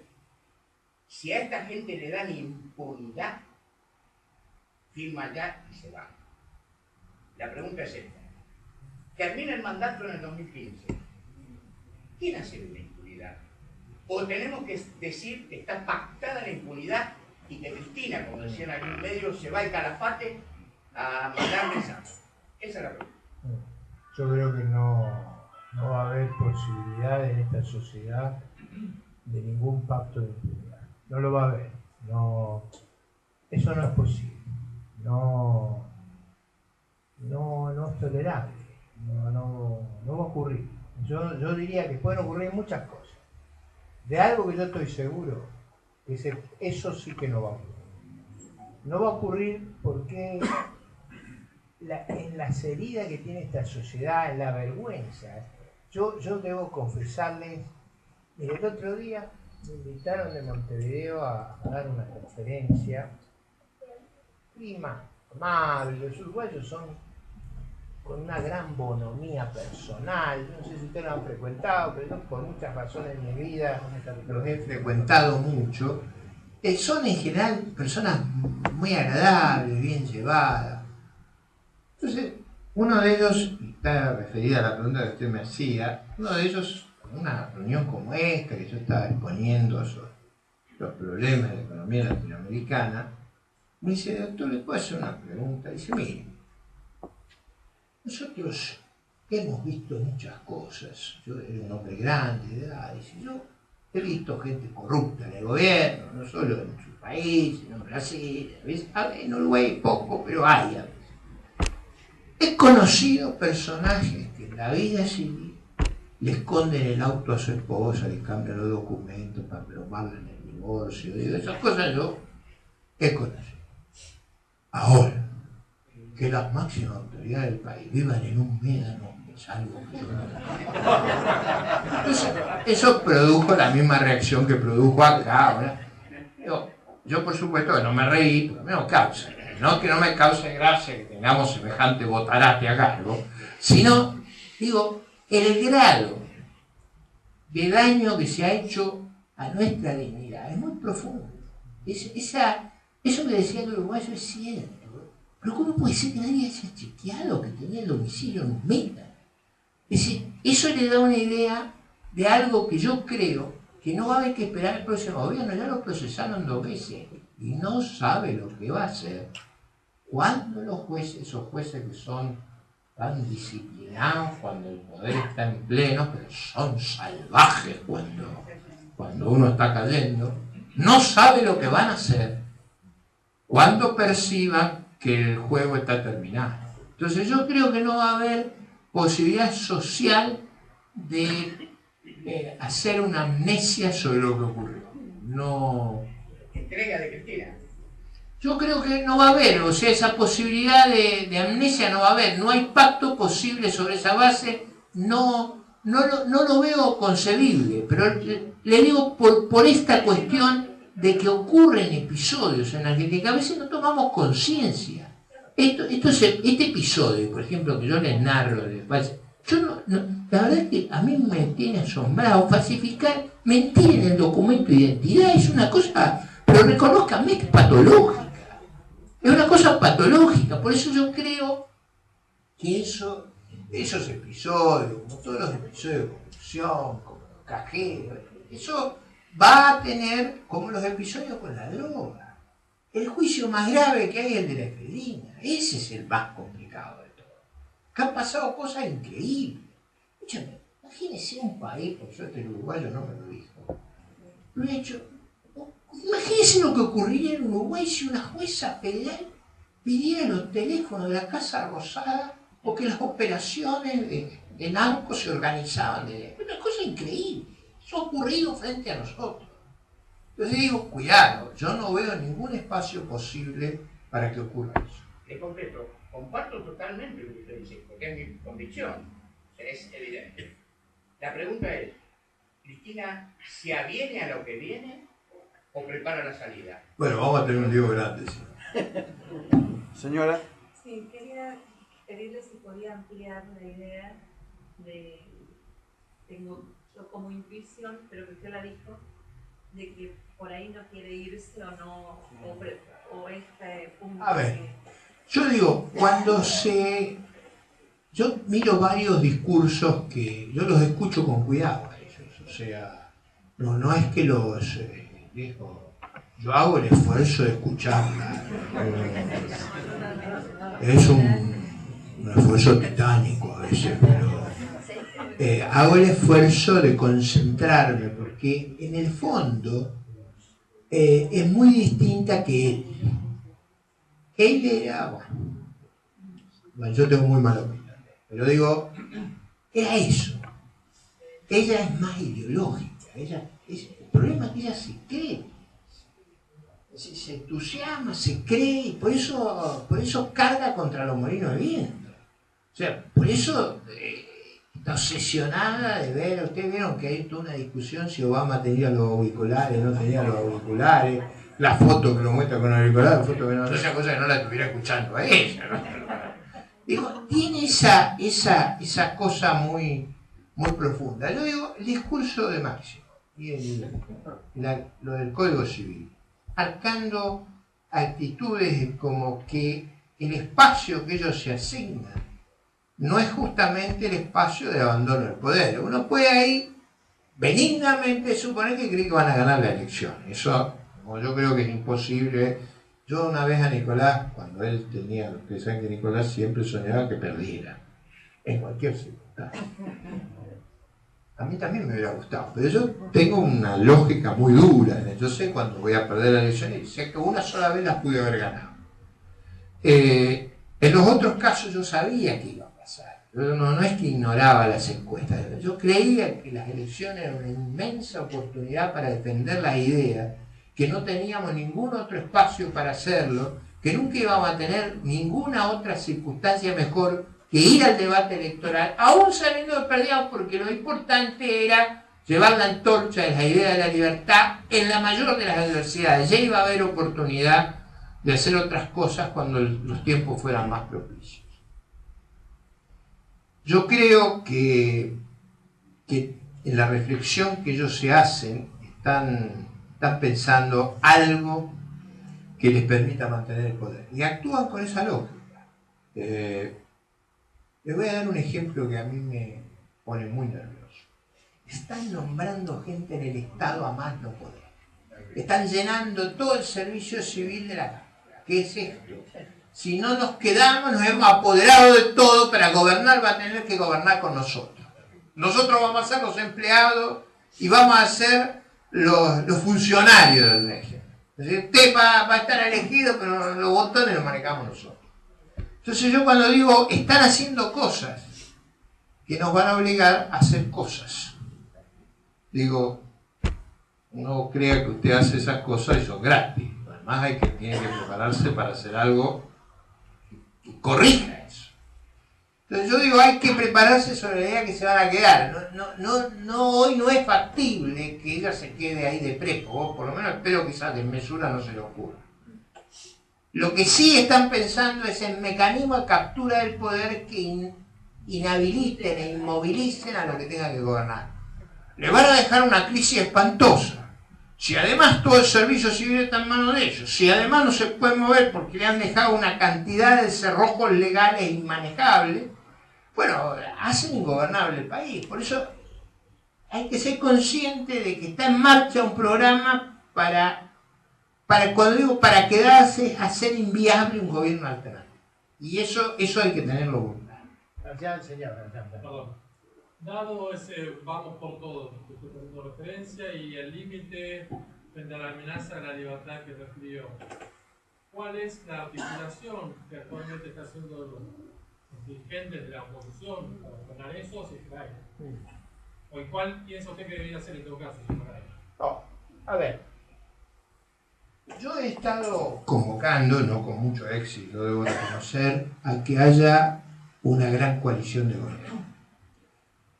si a esta gente le dan impunidad, firma ya y se va. La pregunta es esta. Termina el mandato en el 2015. ¿Quién hace la impunidad? ¿O tenemos que decir que está pactada la impunidad y que Cristina, como decían en algún medio, se va al Calafate a mandar mensajes? Esa es la pregunta. Yo creo que no va a haber posibilidad en esta sociedad de ningún pacto de impunidad. No lo va a haber. No, eso no es posible. No es tolerable. No va a ocurrir. Yo diría que pueden ocurrir muchas cosas. De algo que yo estoy seguro, que eso sí que no va a ocurrir. No va a ocurrir porque en las heridas que tiene esta sociedad, en la vergüenza. Yo debo confesarles, mire, el otro día me invitaron de Montevideo a dar una conferencia. Clima amable, los uruguayos son con una gran bonomía personal. No sé si ustedes lo han frecuentado, pero yo por muchas razones en mi vida los he frecuentado mucho. Son en general personas muy agradables, bien llevadas. Entonces, uno de ellos, y está referida a la pregunta que usted me hacía, uno de ellos, en una reunión como esta, que yo estaba exponiendo sobre los problemas de la economía latinoamericana, me dice, doctor, ¿le puedo hacer una pregunta? Dice, mire, nosotros hemos visto muchas cosas. Yo era un hombre grande de edad, dice, yo he visto gente corrupta en el gobierno, no solo en su país, sino en Brasil, en Uruguay poco, pero hay a veces. He conocido personajes que en la vida civil le esconden el auto a su esposa, le cambian los documentos para plomarle en el divorcio, digo, esas cosas yo he conocido. Ahora, que las máximas autoridades del país vivan en un médano es algo que yo no. Entonces, eso produjo la misma reacción que produjo acá. Ahora, yo por supuesto que no me reí, pero me causa. No que no me cause gracia que tengamos semejante botarate a cargo, sino, digo, el grado de daño que se ha hecho a nuestra dignidad es muy profundo. Eso que decía el uruguayo es cierto. Pero ¿cómo puede ser que nadie haya chequeado que tenía el domicilio en un meta? Es decir, eso le da una idea de algo que yo creo que no va a haber que esperar al próximo gobierno. Ya lo procesaron 2 veces y no sabe lo que va a hacer cuando los jueces, esos jueces que son tan disciplinados cuando el poder está en pleno, pero son salvajes cuando uno está cayendo, no sabe lo que van a hacer cuando perciban que el juego está terminado. Entonces yo creo que no va a haber posibilidad social de hacer una amnesia sobre lo que ocurrió. No. Entrega de Cristina. Yo creo que no va a haber, o sea, esa posibilidad de amnesia no va a haber. No hay pacto posible sobre esa base. No lo veo concebible, pero le digo por esta cuestión de que ocurren episodios en Argentina que a veces no tomamos conciencia. Este episodio, por ejemplo, que yo les narro, la verdad es que a mí me tiene asombrado. Falsificar, mentir en el documento de identidad es una cosa, pero reconózcanme que es patológica. Es una cosa patológica, por eso yo creo que esos episodios, como todos los episodios de corrupción, como los cajeros, eso va a tener como los episodios con la droga. El juicio más grave que hay es el de la efedrina. Ese es el más complicado de todo. Que han pasado cosas increíbles. Escúchame, imagínense un país, por suerte el uruguayo no me lo dijo, lo he hecho. Imagínense lo que ocurriría en Uruguay si una jueza federal pidiera los teléfonos de la Casa Rosada o que las operaciones de narcos se organizaban. Una cosa increíble. Eso ha ocurrido frente a nosotros. Entonces digo, cuidado, yo no veo ningún espacio posible para que ocurra eso. En concreto, comparto totalmente lo que usted dice, porque es mi convicción, es evidente. La pregunta es, ¿Cristina se aviene a lo que viene o prepara la salida? Bueno, vamos a tener un lío grande. ¿Sí? Señora. Sí, quería pedirle si podía ampliar la idea de, tengo yo como intuición, pero que usted la dijo, de que por ahí no quiere irse o no, o este punto. A ver, yo digo, yo miro varios discursos que yo los escucho con cuidado a ellos, o sea, no es que los digo, yo hago el esfuerzo de escucharla. Es un esfuerzo titánico a veces, pero hago el esfuerzo de concentrarme, porque en el fondo es muy distinta que él. Él era, bueno, yo tengo muy mala opinión, pero digo, era eso. Ella es más ideológica, el problema es que ella se cree. Se entusiasma, se cree, y por eso carga contra los molinos de viento. O sea, por eso está obsesionada de ver. Ustedes vieron que hay toda una discusión si Obama tenía los auriculares, no tenía los auriculares, la foto que lo muestra con auriculares, la foto que no, esa cosa que no la estuviera escuchando a ella, ¿no? Digo, tiene esa cosa muy, muy profunda. Yo digo, el discurso de Máximo y lo del Código Civil, marcando actitudes como que el espacio que ellos se asignan no es justamente el espacio de abandono del poder. Uno puede ahí benignamente suponer que cree que van a ganar la elección. Eso, como yo creo que es imposible. Yo una vez a Nicolás, cuando él tenía, ustedes saben que Nicolás siempre soñaba que perdiera, en cualquier circunstancia. A mí también me hubiera gustado, pero yo tengo una lógica muy dura. Yo sé cuándo voy a perder la elección y sé que una sola vez las pude haber ganado. En los otros casos yo sabía que iba a pasar. Yo no es que ignoraba las encuestas. Yo creía que las elecciones eran una inmensa oportunidad para defender las ideas, que no teníamos ningún otro espacio para hacerlo, que nunca íbamos a tener ninguna otra circunstancia mejor que ir al debate electoral, aún sabiendo que perdíamos, porque lo importante era llevar la antorcha de la idea de la libertad en la mayor de las adversidades. Ya iba a haber oportunidad de hacer otras cosas cuando los tiempos fueran más propicios. Yo creo que en la reflexión que ellos se hacen están pensando algo que les permita mantener el poder y actúan con esa lógica. Les voy a dar un ejemplo que a mí me pone muy nervioso. Están nombrando gente en el Estado a más no poder. Están llenando todo el servicio civil de la Cámara. ¿Qué es esto? Si no nos quedamos, nos hemos apoderado de todo. Para gobernar va a tener que gobernar con nosotros. Nosotros vamos a ser los empleados y vamos a ser los funcionarios del Es decir, usted va a estar elegido, pero los botones los manejamos nosotros. Entonces yo cuando digo, están haciendo cosas que nos van a obligar a hacer cosas, digo, no crea que usted hace esas cosas y son gratis. Además tiene que prepararse para hacer algo que corrija eso. Entonces yo digo, hay que prepararse sobre la idea que se van a quedar. Hoy no es factible que ella se quede ahí de prepo. Vos por lo menos espero que esa desmesura no se le ocurra. Lo que sí están pensando es en mecanismos de captura del poder que inhabiliten e inmovilicen a lo que tenga que gobernar. Le van a dejar una crisis espantosa. Si además todo el servicio civil está en manos de ellos, si además no se pueden mover porque le han dejado una cantidad de cerrojos legales inmanejables, bueno, hacen ingobernable el país. Por eso hay que ser consciente de que está en marcha un programa cuando digo para quedarse, es hacer inviable un gobierno alternativo. Y eso hay que tenerlo en cuenta. Perdón. Dado ese vamos por todo, que estoy poniendo referencia, y el límite frente a la amenaza a la libertad que refirió, ¿cuál es la articulación que actualmente está haciendo los dirigentes de la oposición para frenar eso, si es que hay? ¿O en cuál piensa usted que debería ser en todo caso, si es que hay? No, a ver, yo he estado convocando, no con mucho éxito, debo reconocer, a que haya una gran coalición de gobierno.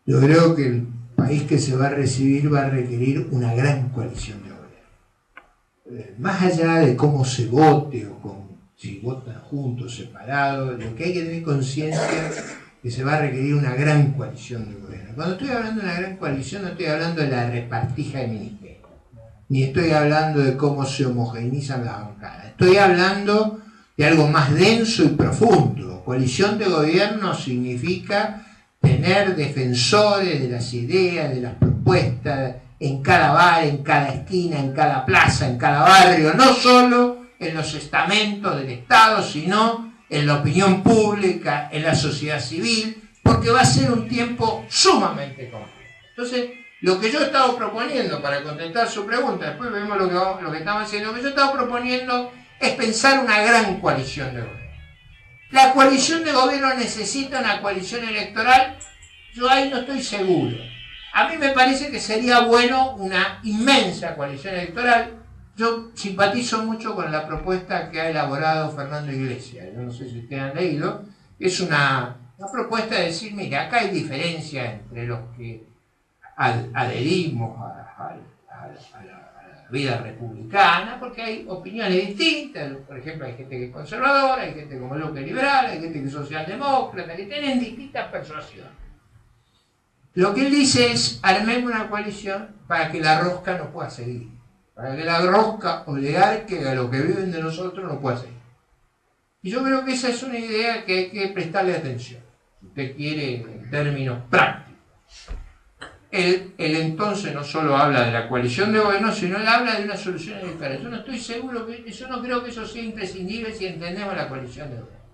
Yo creo que el país que se va a recibir va a requerir una gran coalición de gobierno. Más allá de cómo se vote o si votan juntos, separados, lo que hay que tener conciencia es que se va a requerir una gran coalición de gobierno. Cuando estoy hablando de una gran coalición no estoy hablando de la repartija de ministerios, ni estoy hablando de cómo se homogeneizan las bancadas. Estoy hablando de algo más denso y profundo. Coalición de gobierno significa tener defensores de las ideas, de las propuestas, en cada bar, en cada esquina, en cada plaza, en cada barrio, no solo en los estamentos del Estado, sino en la opinión pública, en la sociedad civil, porque va a ser un tiempo sumamente complejo. Entonces, lo que yo he estado proponiendo, para contestar su pregunta, después vemos lo que estamos haciendo, lo que yo he estado proponiendo es pensar una gran coalición de gobierno. ¿La coalición de gobierno necesita una coalición electoral? Yo ahí no estoy seguro. A mí me parece que sería bueno una inmensa coalición electoral. Yo simpatizo mucho con la propuesta que ha elaborado Fernando Iglesias. Yo no sé si ustedes han leído. Es una propuesta de decir, mira, acá hay diferencia entre los que adherimos a la vida republicana, porque hay opiniones distintas. Por ejemplo, hay gente que es conservadora, hay gente como yo que es liberal, hay gente que es socialdemócrata, que tienen distintas persuasiones. Lo que él dice es, armemos una coalición para que la rosca no pueda seguir, para que la rosca oligarca, lo que viven de nosotros, no pueda seguir. Y yo creo que esa es una idea que hay que prestarle atención, si usted quiere, en términos prácticos. Él entonces no solo habla de la coalición de gobierno, sino él habla de una solución electoral. Yo no estoy seguro yo no creo que eso sea imprescindible si entendemos la coalición de gobierno.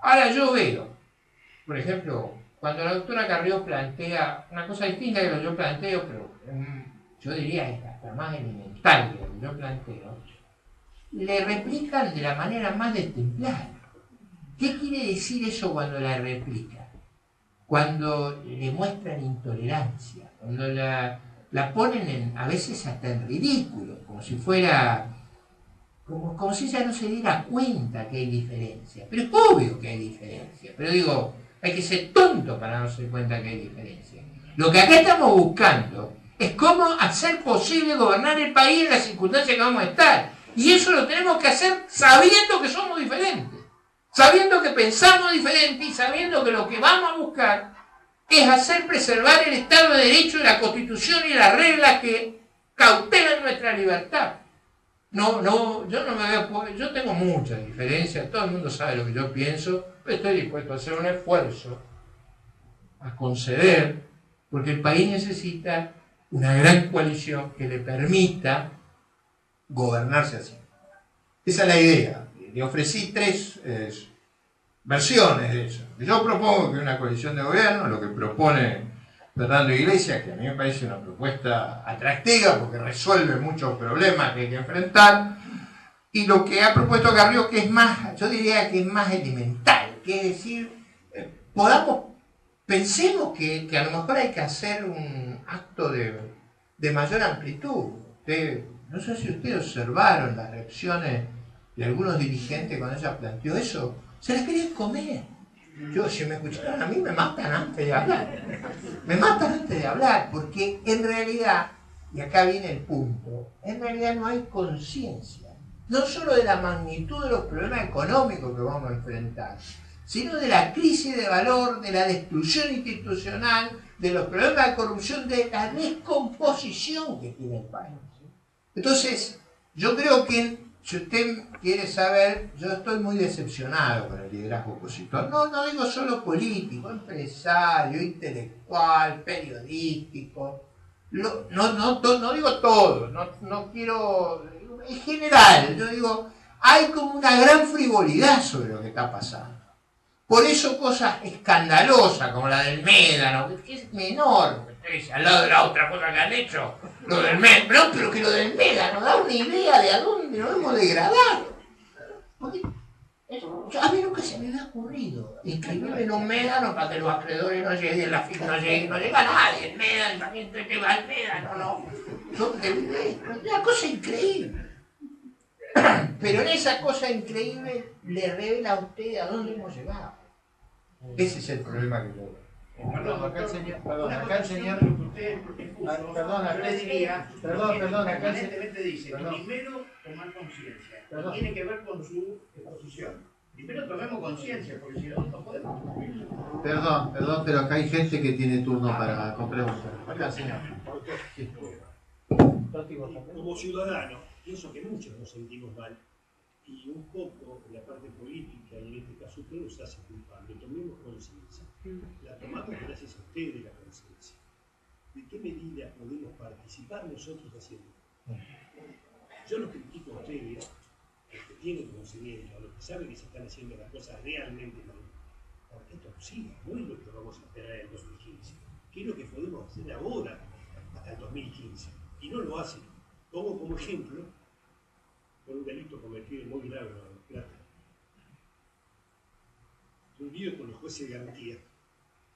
Ahora yo veo, por ejemplo, cuando la doctora Carrió plantea una cosa distinta de lo que yo planteo, pero yo diría hasta más elemental de lo que yo planteo, le replican de la manera más destemplada. ¿Qué quiere decir eso cuando la replican? Cuando le muestran intolerancia, cuando la ponen a veces hasta en ridículo, como si fuera, como si ella no se diera cuenta que hay diferencia. Pero es obvio que hay diferencia, pero digo, hay que ser tonto para no darse cuenta que hay diferencia. Lo que acá estamos buscando es cómo hacer posible gobernar el país en las circunstancias que vamos a estar. Y eso lo tenemos que hacer sabiendo que somos diferentes, sabiendo que pensamos diferente y sabiendo que lo que vamos a buscar es hacer preservar el Estado de Derecho y la Constitución y las reglas que cautelan nuestra libertad. Yo tengo muchas diferencias, todo el mundo sabe lo que yo pienso, pero estoy dispuesto a hacer un esfuerzo, a conceder, porque el país necesita una gran coalición que le permita gobernarse así. Esa es la idea. Le ofrecí tres versiones de eso. Yo propongo que una coalición de gobierno, lo que propone Fernando Iglesias, que a mí me parece una propuesta atractiva porque resuelve muchos problemas que hay que enfrentar. y lo que ha propuesto Carrió, que es más, yo diría que es más elemental, que es decir, pensemos que a lo mejor hay que hacer un acto de mayor amplitud. No sé si ustedes observaron las reacciones de algunos dirigentes cuando ella planteó eso, se las querían comer. Yo, si me escucharan a mí, me matan antes de hablar. Me matan antes de hablar, porque en realidad, y acá viene el punto, en realidad no hay conciencia, no solo de la magnitud de los problemas económicos que vamos a enfrentar, sino de la crisis de valor, de la destrucción institucional, de los problemas de corrupción, de la descomposición que tiene el país. Entonces, yo creo que, si usted quiere saber, yo estoy muy decepcionado con el liderazgo opositor. No digo solo político, empresario, intelectual, periodístico. No digo todo, no quiero... En general, yo digo, hay como una gran frivolidad sobre lo que está pasando. Por eso cosas escandalosas, como la del Médano, que es menor, al lado de la otra cosa que han hecho, lo del Médano, no, pero que lo del Médano da una idea de a dónde nos hemos degradado. Porque a mí nunca se me había ocurrido inscribirme en un Médano para que los acreedores no lleguen, la FIC no llega nadie, el Médano, la gente que va al Médano, no. Una cosa increíble. Pero en esa cosa increíble le revela a usted a dónde hemos llegado. Ese es el problema que yo veo. Perdón, acá el señor, permanentemente dice, primero tomar conciencia, tiene que ver con su exposición. Primero tomemos conciencia, porque si no, no podemos cumplir. Perdón, pero acá hay gente que tiene turno para preguntar. Acá, señor. Como ciudadano, pienso que muchos nos sentimos mal y un poco en la parte política, y en este caso usted nos hace culpable. Tomemos conciencia. La tomamos gracias a usted de la conciencia. ¿De qué medida podemos participar nosotros haciendo? Yo los critico a ustedes, a los que tienen conocimiento, a los que saben que se están haciendo las cosas realmente mal. Porque esto siga, no es lo que vamos a esperar en el 2015. ¿Qué es lo que podemos hacer ahora hasta el 2015? Y no lo hacen. Pongo como ejemplo por un delito cometido muy grave en La Plata. Un lío con los jueces de garantía.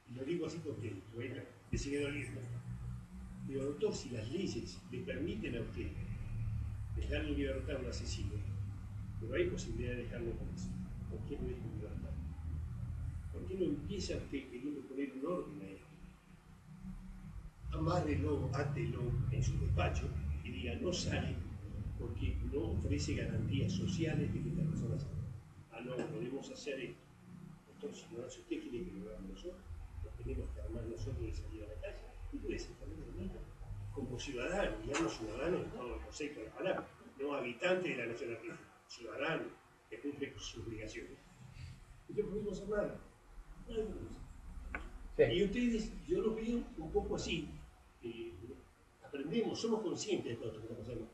Y lo digo así porque, bueno, me sigue doliendo. Digo, doctor, si las leyes le permiten a usted dejar en libertad a un asesino, pero hay posibilidad de dejarlo con eso, ¿por qué no deja en libertad? ¿Por qué no empieza usted queriendo poner un orden a esto? Amárrelo, átelo en su despacho y diga, no sale porque no ofrece garantías sociales de que esta persona salga. Ah, no, podemos hacer esto. Entonces, si usted quiere que lo hagamos nosotros, lo tenemos que armar nosotros y salir a la calle. Y puede ser también lo mismo. Como ciudadano, digamos ciudadano en todo el concepto de la palabra, no habitante de la nación argentina, ciudadano que cumple con sus obligaciones. Y no podemos hacer nada. Sí. Y ustedes, yo los veo un poco así. Aprendemos, somos conscientes de todo lo que estamos haciendo.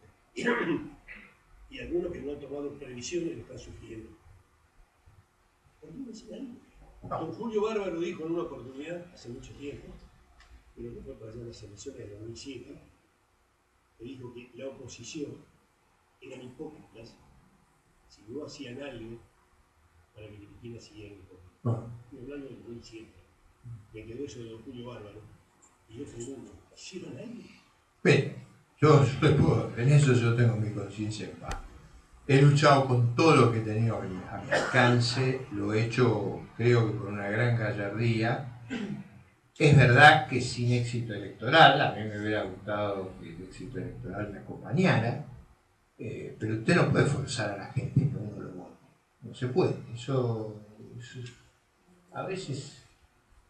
Y algunos que no han tomado previsiones lo están sufriendo. ¿Por qué no dicen algo? Don Julio Bárbaro dijo en una oportunidad, hace mucho tiempo, creo que fue para allá en las elecciones de 2007, que dijo que la oposición eran hipócritas si no hacían algo para que Cristina siguiera en el poder. Estoy hablando del 2007. Me quedó eso de Don Julio Bárbaro. Y yo pregunto, ¿hicieron algo? Bien, en eso yo tengo mi conciencia en paz. He luchado con todo lo que he tenido a mi alcance, lo he hecho creo que con una gran gallardía. Es verdad que sin éxito electoral, a mí me hubiera gustado que el éxito electoral me acompañara, pero usted no puede forzar a la gente que uno lo vote. No se puede. Eso a veces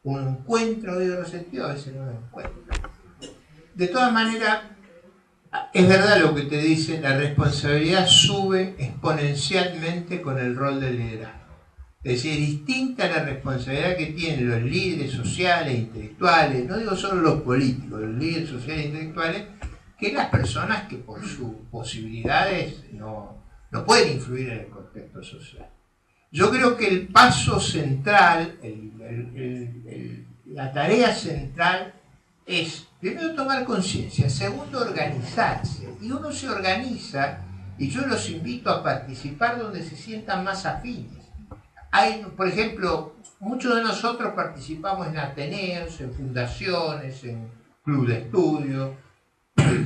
uno encuentra oído resentido, a veces no lo encuentra. De todas maneras, es verdad lo que te dice, la responsabilidad sube exponencialmente con el rol del liderazgo. Es decir, distinta la responsabilidad que tienen los líderes sociales, intelectuales, no digo solo los políticos, los líderes sociales e intelectuales, que las personas que por sus posibilidades no pueden influir en el contexto social. Yo creo que el paso central, la tarea central es, primero, tomar conciencia, segundo, organizarse. Y uno se organiza Y yo los invito a participar donde se sientan más afines. Hay, por ejemplo, muchos de nosotros participamos en ateneos, en fundaciones, en club de estudio,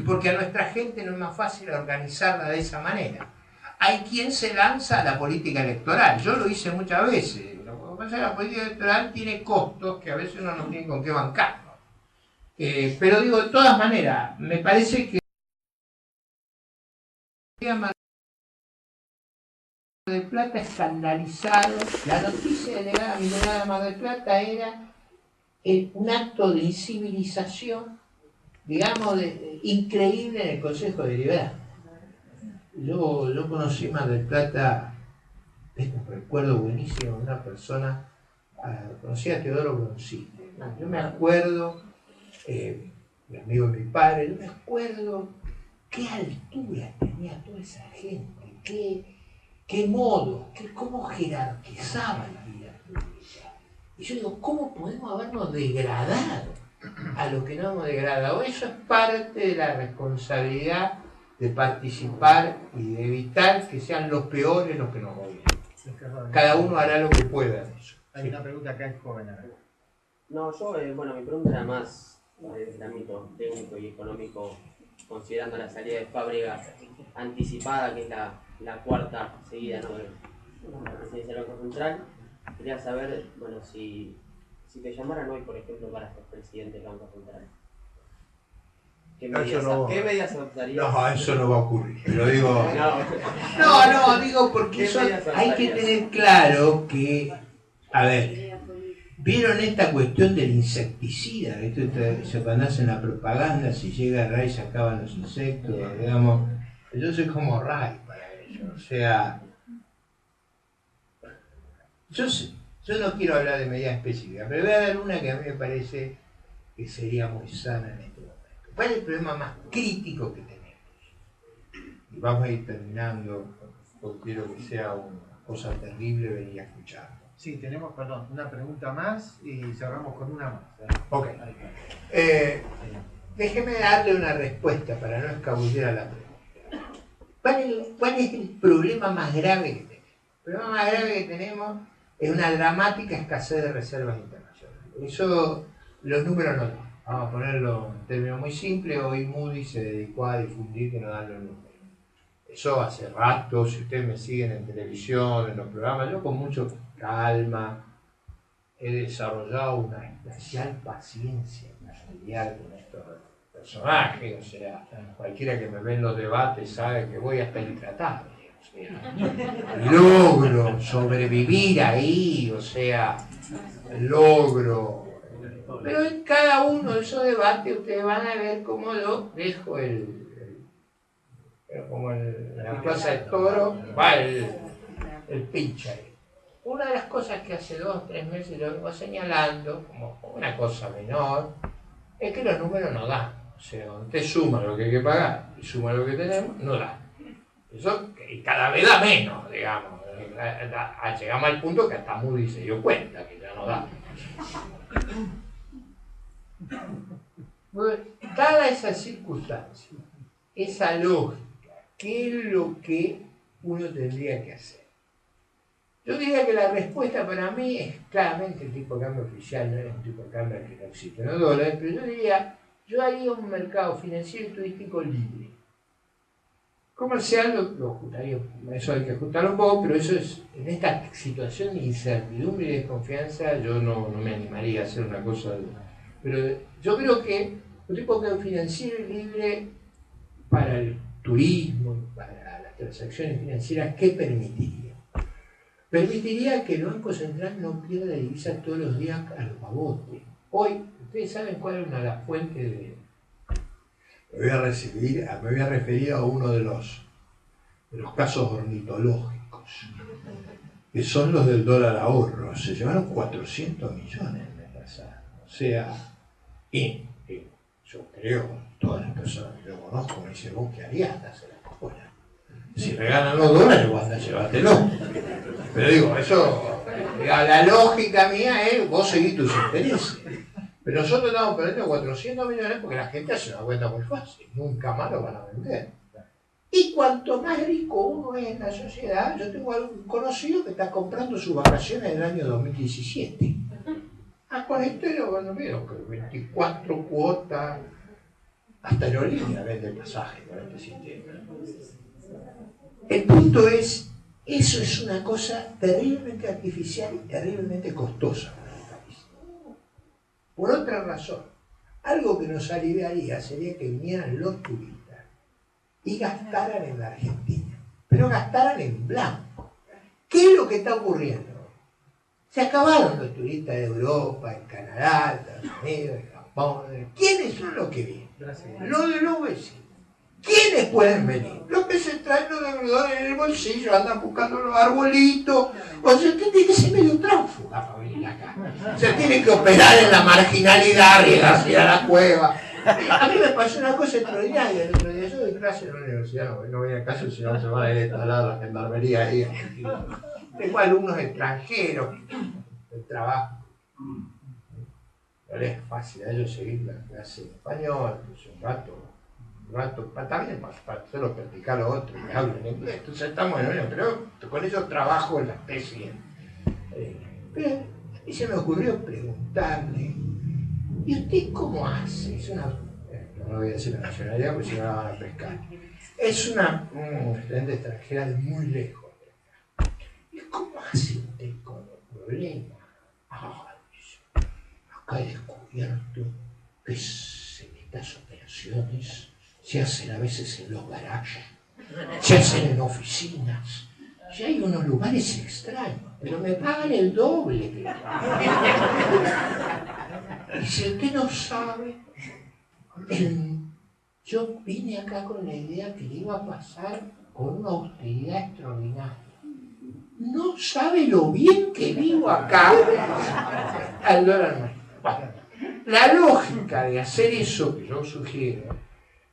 porque a nuestra gente no es más fácil organizarla de esa manera. Hay quien se lanza a la política electoral. Yo lo hice muchas veces. Lo que pasa es que la política electoral tiene costos que a veces uno no tiene con qué bancarlo. Pero digo, de todas maneras, me parece que Mar del Plata escandalizado. La noticia de la minería de Mar del Plata era un acto de incivilización, digamos, increíble en el Consejo Deliberante. Yo conocí Mar del Plata, tengo un recuerdo buenísimo de una persona, conocí a Teodoro Broncini. Yo me acuerdo, mi amigo de mi padre, yo me acuerdo qué altura tenía toda esa gente, qué modo, cómo jerarquizaban la vida pública. Y yo digo, ¿cómo podemos habernos degradado a lo que no hemos degradado? Eso es parte de la responsabilidad de participar y de evitar que sean los peores los que nos gobiernen. Cada uno hará lo que pueda en eso. Hay una pregunta acá en joven. No, yo, bueno, mi pregunta era más desde el ámbito técnico y económico, considerando la salida de Fábrega anticipada, que es la cuarta seguida, ¿no?, de la presidencia del Banco Central. Quería saber, bueno, si te llamaran hoy, por ejemplo, para ser presidente del Banco Central, ¿qué medidas adoptarías? No, eso no va a ocurrir. Pero digo. No, digo porque hay que tener claro que. A ver, ¿vieron esta cuestión del insecticida? Eso cuando hacen la propaganda, si llega Ray se acaban los insectos, digamos. Yo soy como Ray para ello. O sea. Yo no quiero hablar de medidas específicas, pero voy a dar una que a mí me parece que sería muy sana en este momento. ¿Cuál es el problema más crítico que tenemos? Y vamos a ir terminando, porque quiero que sea una cosa terrible venir a escucharlo. Sí, tenemos, perdón, una pregunta más y cerramos con una más. Ok. Déjeme darle una respuesta para no escabullir a la pregunta. ¿Cuál es el problema más grave que tenemos? El problema más grave que tenemos es una dramática escasez de reservas internacionales. Eso los números no dan. Vamos a ponerlo en términos muy simples. Hoy Moody se dedicó a difundir que no dan los números. Eso hace rato, si ustedes me siguen en televisión, en los programas, yo con mucha calma he desarrollado una especial paciencia para lidiar con estos personajes. O sea, cualquiera que me ve en los debates sabe que voy hasta intratable. O sea, logro sobrevivir ahí, o sea, logro. Pero en cada uno de esos debates ustedes van a ver cómo yo dejo como en la plaza de toro va el pinche ahí. Una de las cosas que hace 2 o 3 meses lo vengo señalando, como una cosa menor, es que los números no dan. O sea, cuando usted suma lo que hay que pagar y suma lo que tenemos, no da. Eso, y cada vez da menos, digamos. Llegamos al punto que hasta Moody se dio cuenta que ya no da. Bueno, dada esa circunstancia, esa lógica, ¿qué es lo que uno tendría que hacer? Yo diría que la respuesta para mí es claramente el tipo de cambio oficial, no es un tipo de cambio que no existe, no dólares, pero yo diría, yo haría un mercado financiero y turístico libre. Comercial lo ajustaría, eso hay que ajustarlo un poco, pero eso es, en esta situación de incertidumbre y desconfianza, yo no me animaría a hacer una cosa. Pero yo creo que un tipo de cambio financiero y libre para el turismo, para las transacciones financieras, ¿qué permitiría? Permitiría que el Banco Central no pierda divisas todos los días a los babotes. Hoy, ¿ustedes saben cuál es una de las fuentes de...? Me voy a referir a uno de los casos ornitológicos, que son los del dólar ahorro. Se llevaron 400 millones el mes pasado. O sea, y yo creo, todas las personas que yo conozco me dicen, vos qué harías, hacer la escuela. Si regalan los dólares, vos andás, llévatelo. Pero digo, eso, la lógica mía es, vos seguís tus intereses. Pero nosotros estamos perdiendo 400 millones porque la gente hace una cuenta muy fácil. Nunca más lo van a vender. Y cuanto más rico uno es en la sociedad, yo tengo algún conocido que está comprando sus vacaciones del año 2017. Con esto yo cuando veo que 24 cuotas, hasta Aerolínea vende el pasaje con este sistema. El punto es, eso es una cosa terriblemente artificial y terriblemente costosa para el país. Por otra razón, algo que nos aliviaría sería que vinieran los turistas y gastaran en la Argentina, pero gastaran en blanco. ¿Qué es lo que está ocurriendo? Se acabaron los turistas de Europa, de Canadá, de Estados Unidos, de Japón. ¿Quiénes son los que vienen? Los de los vecinos. ¿Quiénes pueden venir? Los que se traen los deudores en el bolsillo, andan buscando los arbolitos. O sea, tiene que ser medio tránsfuga para venir acá. Se tiene que operar en la marginalidad, arriesgarse a la cueva. A mí me pasó una cosa extraordinaria el otro día. Yo doy clase en la universidad, no voy a casa, sino se van a ir a instalar la gendarmería ahí. Tengo alumnos extranjeros del trabajo. No les es fácil a ellos seguir la clase de español, pues un rato, también para hacerlo practicar a otros que hablan inglés. Entonces estamos en unión, pero con ellos trabajo en la especie. Pero a mí se me ocurrió preguntarle, ¿y usted cómo hace? No voy a decir la nacionalidad porque si no la van a pescar. Es una estudiante extranjera de muy lejos. ¿Y cómo hace usted con el problema? Acá he descubierto que estas operaciones se hacen a veces en los garajes, se hacen en oficinas. Ya hay unos lugares extraños, pero me pagan el doble. Y si usted no sabe, yo vine acá con la idea que le iba a pasar con una austeridad extraordinaria. No sabe lo bien que vivo acá al dólar más. Bueno, la lógica de hacer eso que yo sugiero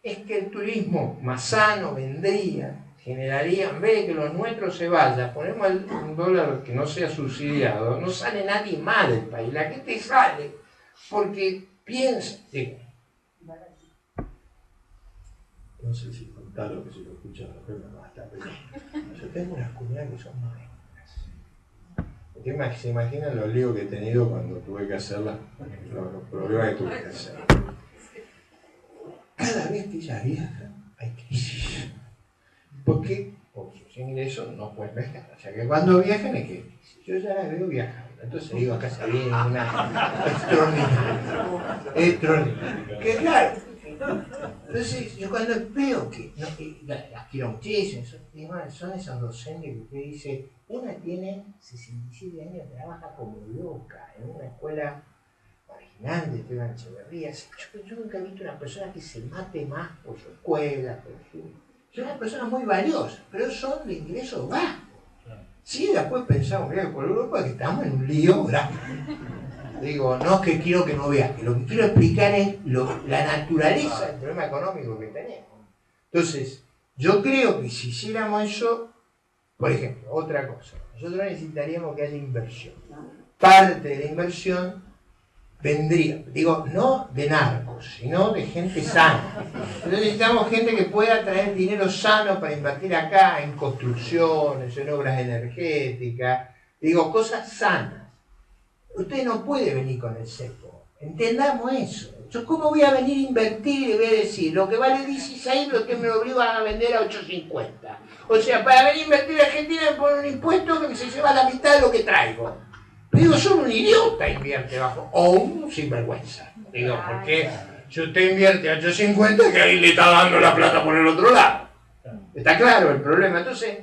es que el turismo más sano vendría, generaría, en vez de que los nuestros se vayan, ponemos un dólar que no sea subsidiado, no sale nadie más del país. La gente sale porque piensa. Digo, no sé si contar lo que se lo escucha la gente basta, pero yo tengo unas comunidades que son maestras. ¿Se imaginan los líos que he tenido cuando tuve que hacerlas? Los problemas que tuve que hacer. Cada vez que ella viaja, hay crisis. ¿Por qué? Porque sus ingresos no pueden viajar. O sea que cuando viajan es que yo ya la veo viajando. Entonces digo, acá se viene una extraordinaria. Que claro. Entonces yo cuando veo que las quiero muchísimo, son esos docentes que usted dice, una tiene 67 años, trabaja como loca en una escuela marginal de Esteban Echeverría. Yo nunca he visto una persona que se mate más por su escuela, por su... Son unas personas muy valiosas, pero son de ingresos bajos. Sí, después pensamos que por Europa que estamos en un lío grave. Digo, no es que quiero que no viaje, lo que quiero explicar es la naturaleza del problema económico que tenemos. Entonces, yo creo que si hiciéramos eso, por ejemplo, otra cosa, nosotros necesitaríamos que haya inversión. Parte de la inversión vendría, digo, no de narcos, sino de gente sana. Entonces necesitamos gente que pueda traer dinero sano para invertir acá en construcciones, en obras energéticas, digo, cosas sanas. Usted no puede venir con el cepo, entendamos eso. Yo cómo voy a venir a invertir y le voy a decir, lo que vale 16, lo que me lo obligan a vender a 8.50. O sea, para venir a invertir en Argentina me ponen un impuesto que se lleva la mitad de lo que traigo. Digo, solo un idiota invierte bajo, o un sinvergüenza. Digo, porque si usted invierte a 8.50, que ahí le está dando la plata por el otro lado. Está claro el problema. Entonces,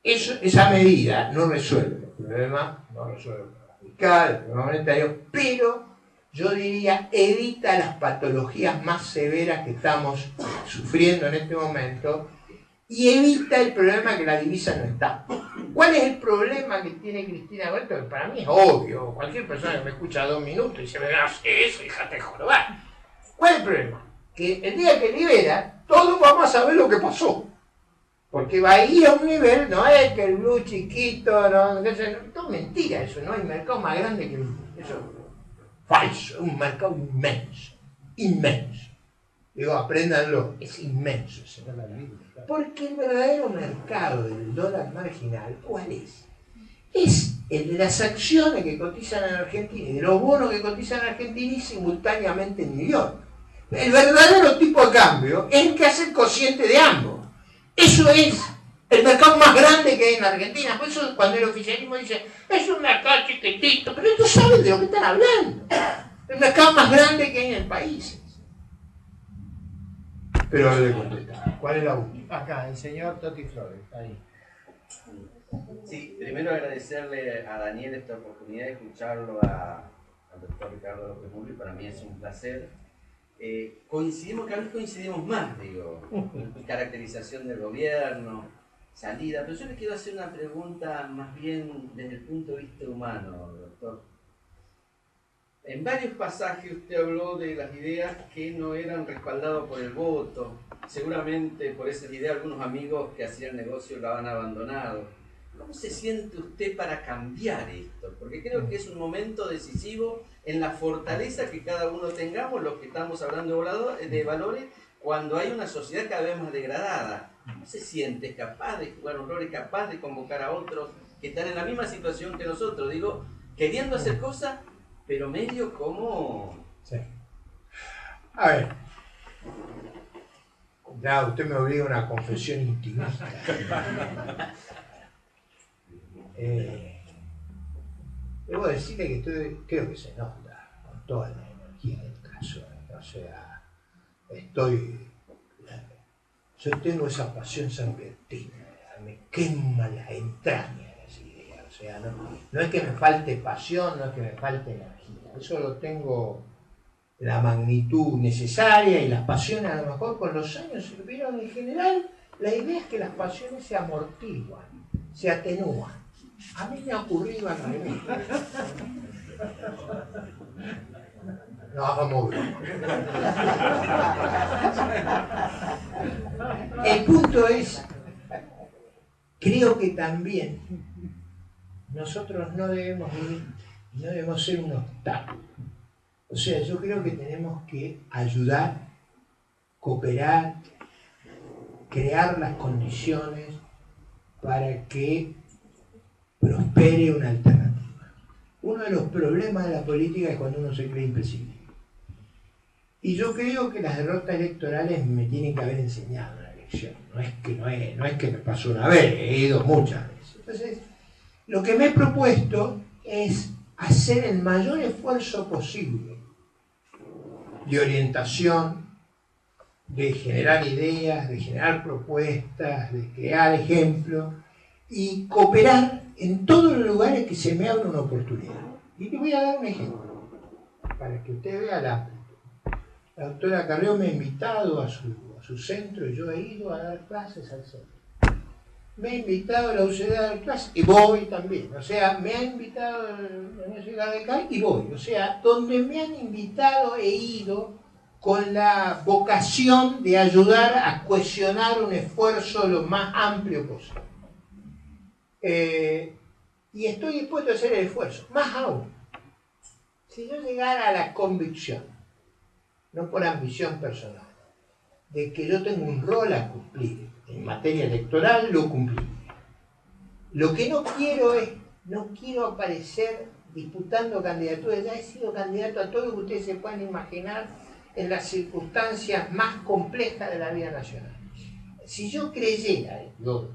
esa medida no resuelve el problema, no resuelve el problema fiscal, el problema monetario, pero yo diría, evita las patologías más severas que estamos sufriendo en este momento y evita el problema que la divisa no está. ¿Cuál es el problema que tiene Cristina Huerta? Que para mí es obvio. Cualquier persona que me escucha 2 minutos y se me da eso, déjate de jorobar. ¿Cuál es el problema? Que el día que libera, todos vamos a saber lo que pasó. Porque va a ir a un nivel, no es que el blue chiquito, no es mentira eso, no hay mercado más grande que eso. Falso, es un mercado inmenso, inmenso. Digo, apréndanlo, es inmenso ese. Porque el verdadero mercado del dólar marginal, ¿cuál es? Es el de las acciones que cotizan en Argentina y de los bonos que cotizan en Argentina y simultáneamente en New York. El verdadero tipo de cambio es el que hace el cociente de ambos. Eso es el mercado más grande que hay en Argentina. Por eso cuando el oficialismo dice, es un mercado chiquitito, pero ellos saben de lo que están hablando. El mercado más grande que hay en el país. Pero le contestar. ¿Cuál es la última? Acá, el señor Toti Flores, ahí. Sí, primero agradecerle a Daniel esta oportunidad de escucharlo al doctor Ricardo López Murri, para mí es un placer. Coincidimos, cada vez coincidimos más, digo, en caracterización del gobierno, salida, pero yo le quiero hacer una pregunta más bien desde el punto de vista humano, doctor. En varios pasajes usted habló de las ideas que no eran respaldadas por el voto. Seguramente por esas ideas algunos amigos que hacían negocio lo han abandonado. ¿Cómo se siente usted para cambiar esto? Porque creo que es un momento decisivo en la fortaleza que cada uno tengamos, los que estamos hablando de valores, cuando hay una sociedad cada vez más degradada. ¿Cómo se siente? ¿Es capaz de jugar un rol? ¿Es capaz de convocar a otros que están en la misma situación que nosotros? Digo, queriendo hacer cosas, pero medio como... Sí. A ver. Ya, usted me obliga a una confesión intimista. Debo decirle que creo que se nota con toda la energía del caso. O sea, yo tengo esa pasión sanbertina, me quema la entraña las ideas. O sea, no es que me falte pasión, no es que me falte energía. Eso lo tengo la magnitud necesaria y las pasiones a lo mejor con los años, pero en general la idea es que las pasiones se amortiguan, se atenúan. A mí me ha ocurrido al revés. No hagamos broma. El punto es, creo que también nosotros no debemos ser un obstáculo. O sea, yo creo que tenemos que ayudar, cooperar, crear las condiciones para que prospere una alternativa. Uno de los problemas de la política es cuando uno se cree imprescindible. Y yo creo que las derrotas electorales me tienen que haber enseñado una lección. No es que me pasó una vez, he ido muchas veces. Entonces, lo que me he propuesto es hacer el mayor esfuerzo posible de orientación, de generar ideas, de generar propuestas, de crear ejemplos y cooperar en todos los lugares que se me abra una oportunidad. Y te voy a dar un ejemplo para que usted vea la amplitud. La doctora Carrió me ha invitado a su centro y yo he ido a dar clases al centro. Me ha invitado a la UCD a dar clases y voy también. O sea, me ha invitado a la Universidad de Cali y voy. O sea, donde me han invitado he ido con la vocación de ayudar a cohesionar un esfuerzo lo más amplio posible. Y estoy dispuesto a hacer el esfuerzo. Más aún, si yo llegara a la convicción, no por ambición personal, de que yo tengo un rol a cumplir en materia electoral, lo cumplí. Lo que no quiero aparecer disputando candidaturas. Ya he sido candidato a todo lo que ustedes se puedan imaginar en las circunstancias más complejas de la vida nacional. Si yo creyera,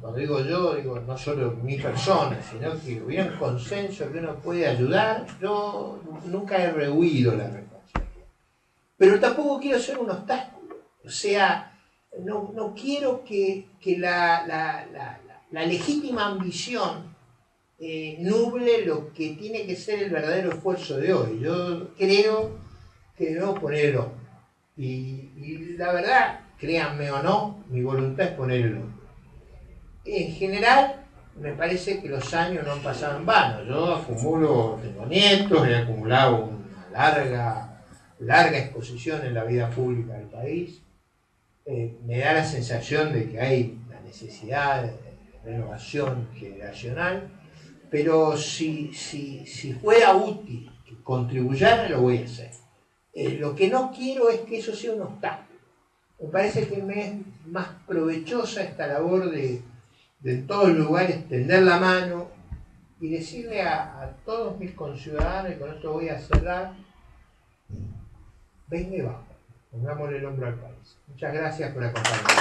cuando digo yo, digo no solo mi persona, sino que hubiera un consenso que uno puede ayudar, yo nunca he rehuido la responsabilidad. Pero tampoco quiero ser un obstáculo. O sea, no quiero que la legítima ambición nuble lo que tiene que ser el verdadero esfuerzo de hoy. Yo creo que debemos poner el hombro. Y la verdad, créanme o no, mi voluntad es poner el hombro. En general, me parece que los años no han pasado en vano. Yo acumulo, tengo nietos, he acumulado una larga exposición en la vida pública del país. Me da la sensación de que hay la necesidad de renovación generacional, pero si fuera útil que contribuyera, lo voy a hacer. Lo que no quiero es que eso sea un obstáculo. Me parece que me es más provechosa esta labor de en todos los lugares tender la mano y decirle a todos mis conciudadanos, y con esto voy a cerrar, venga y vamos, pongámosle el hombro al país. Muchas gracias por acompañarnos.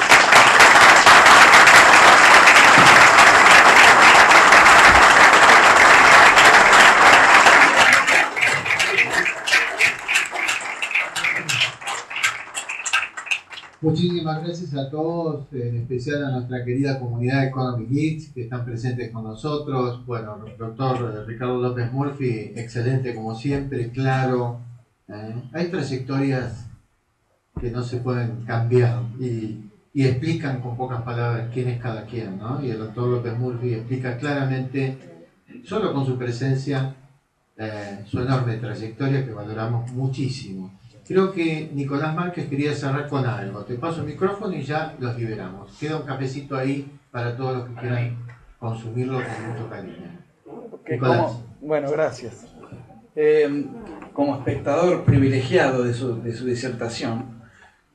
Muchísimas gracias a todos, en especial a nuestra querida comunidad Economy Geeks que están presentes con nosotros. Bueno, doctor Ricardo López Murphy, excelente como siempre, claro. Hay trayectorias que no se pueden cambiar y explican con pocas palabras quién es cada quien, ¿no? Y el doctor López Murphy explica claramente, solo con su presencia, su enorme trayectoria que valoramos muchísimo. Creo que Nicolás Márquez quería cerrar con algo. Te paso el micrófono y ya los liberamos. Queda un cafecito ahí para todos los que quieran consumirlo con mucho cariño. Nicolás. Bueno, gracias. Como espectador privilegiado de su disertación,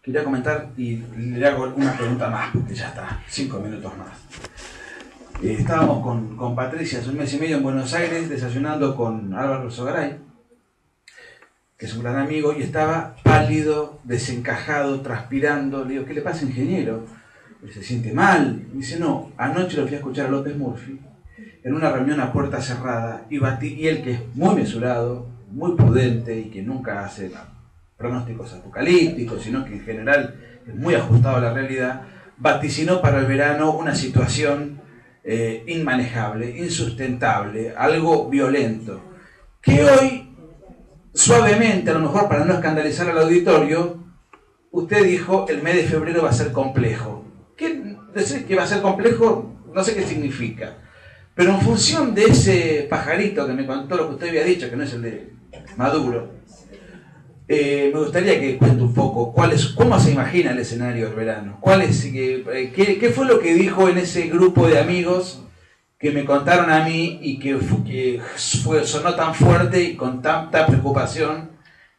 quería comentar y le hago una pregunta más, porque ya está, 5 minutos más. Estábamos con Patricia hace un mes y medio en Buenos Aires desayunando con Álvaro Sogaray, que es un gran amigo, y estaba pálido, desencajado, transpirando. Le digo, ¿qué le pasa, ingeniero? ¿Se siente mal? Me dice, no, anoche lo fui a escuchar a López Murphy en una reunión a puerta cerrada, y él, que es muy mesurado, muy prudente y que nunca hace pronósticos apocalípticos, sino que en general es muy ajustado a la realidad, vaticinó para el verano una situación inmanejable, insustentable, algo violento, que hoy, suavemente, a lo mejor para no escandalizar al auditorio, usted dijo el mes de febrero va a ser complejo. Decir que va a ser complejo, no sé qué significa. Pero en función de ese pajarito que me contó lo que usted había dicho, que no es el de Maduro, me gustaría que cuente un poco cómo se imagina el escenario del verano. ¿Qué fue lo que dijo en ese grupo de amigos que me contaron a mí y que sonó tan fuerte y con tanta preocupación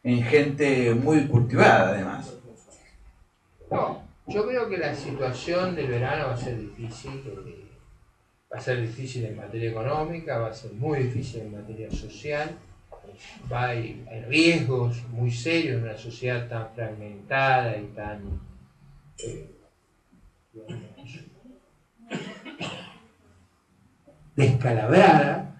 en gente muy cultivada, además? No, yo creo que la situación del verano va a ser difícil. Va a ser difícil en materia económica, va a ser muy difícil en materia social. Hay riesgos muy serios en una sociedad tan fragmentada y tan descalabrada.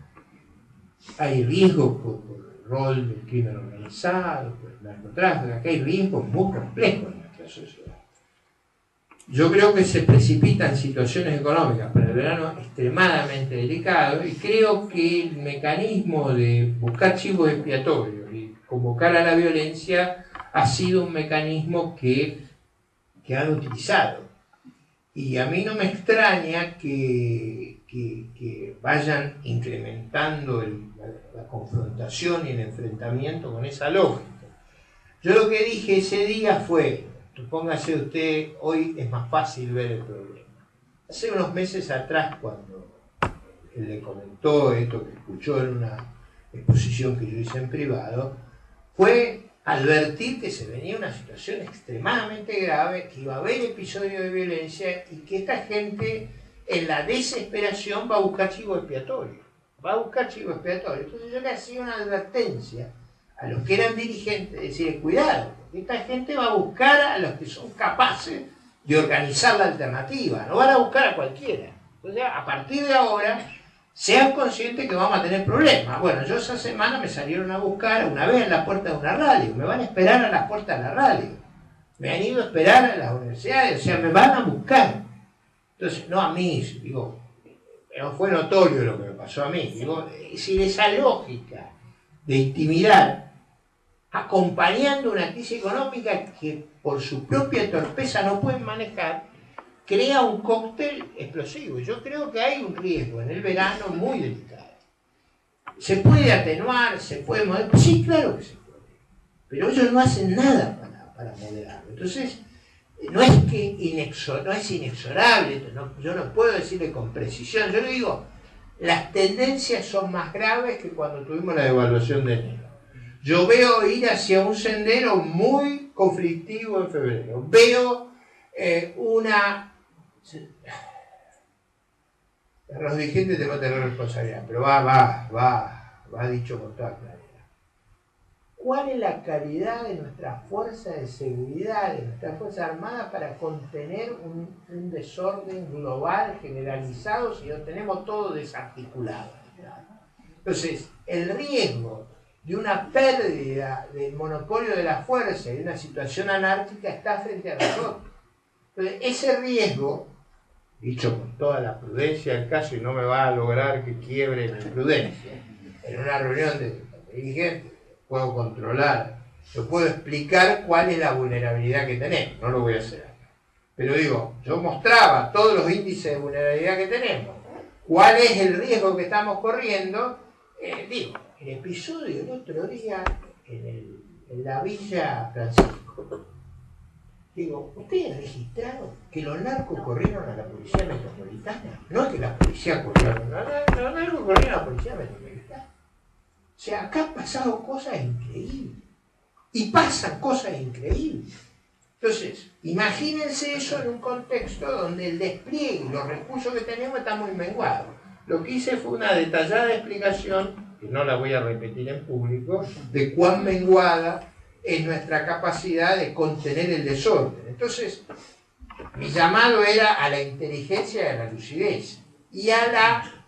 Hay riesgos por el rol del crimen organizado, por el narcotráfico. Acá hay riesgos muy complejos en nuestra sociedad. Yo creo que se precipitan situaciones económicas para el verano extremadamente delicados, y creo que el mecanismo de buscar chivos expiatorios y convocar a la violencia ha sido un mecanismo que han utilizado. Y a mí no me extraña que vayan incrementando la confrontación y el enfrentamiento con esa lógica. Yo lo que dije ese día fue, póngase usted, hoy es más fácil ver el problema. Hace unos meses atrás, cuando él le comentó esto que escuchó en una exposición que yo hice en privado, fue advertir que se venía una situación extremadamente grave, que iba a haber episodios de violencia y que esta gente en la desesperación va a buscar chivo expiatorio. Entonces yo le hacía una advertencia a los que eran dirigentes, decir, cuidado, esta gente va a buscar a los que son capaces de organizar la alternativa, no van a buscar a cualquiera. Entonces, a partir de ahora, sean conscientes que vamos a tener problemas. Bueno, yo esa semana me salieron a buscar una vez en la puerta de una radio, me van a esperar a las puertas de la radio, me han ido a esperar a las universidades, o sea, me van a buscar. Entonces, no a mí, digo, no fue notorio lo que me pasó a mí, digo, si esa lógica de intimidar, acompañando una crisis económica que por su propia torpeza no pueden manejar, crea un cóctel explosivo. Yo creo que hay un riesgo en el verano muy delicado. ¿Se puede atenuar? ¿Se puede moderar? Sí, claro que se puede. Pero ellos no hacen nada para moderarlo. Entonces, no es inexorable. Yo no puedo decirle con precisión. Yo le digo, las tendencias son más graves que cuando tuvimos la devaluación de enero. Yo veo ir hacia un sendero muy conflictivo en febrero. Veo Los dirigentes deben tener responsabilidad, pero va dicho con toda claridad. ¿Cuál es la calidad de nuestra fuerza de seguridad, de nuestra fuerza armada para contener un desorden global generalizado si lo tenemos todo desarticulado? Entonces, el riesgo de una pérdida del monopolio de la fuerza y de una situación anárquica está frente a nosotros. Entonces, ese riesgo, dicho con toda la prudencia del caso, y no me va a lograr que quiebre mi prudencia, en una reunión de dirigentes puedo controlar, yo puedo explicar cuál es la vulnerabilidad que tenemos, no lo voy a hacer acá. Pero digo, yo mostraba todos los índices de vulnerabilidad que tenemos, cuál es el riesgo que estamos corriendo, digo, el episodio del otro día en la Villa Francisco. Digo, ¿ustedes registraron que los narcos corrieron a la policía metropolitana? No es que la policía corrieron, los narcos corrieron a la policía metropolitana. O sea, acá han pasado cosas increíbles. Y pasan cosas increíbles. Entonces, imagínense eso en un contexto donde el despliegue y los recursos que tenemos están muy menguados. Lo que hice fue una detallada explicación, que no la voy a repetir en público, de cuán menguada es nuestra capacidad de contener el desorden. Entonces, mi llamado era a la inteligencia y a la lucidez y a la...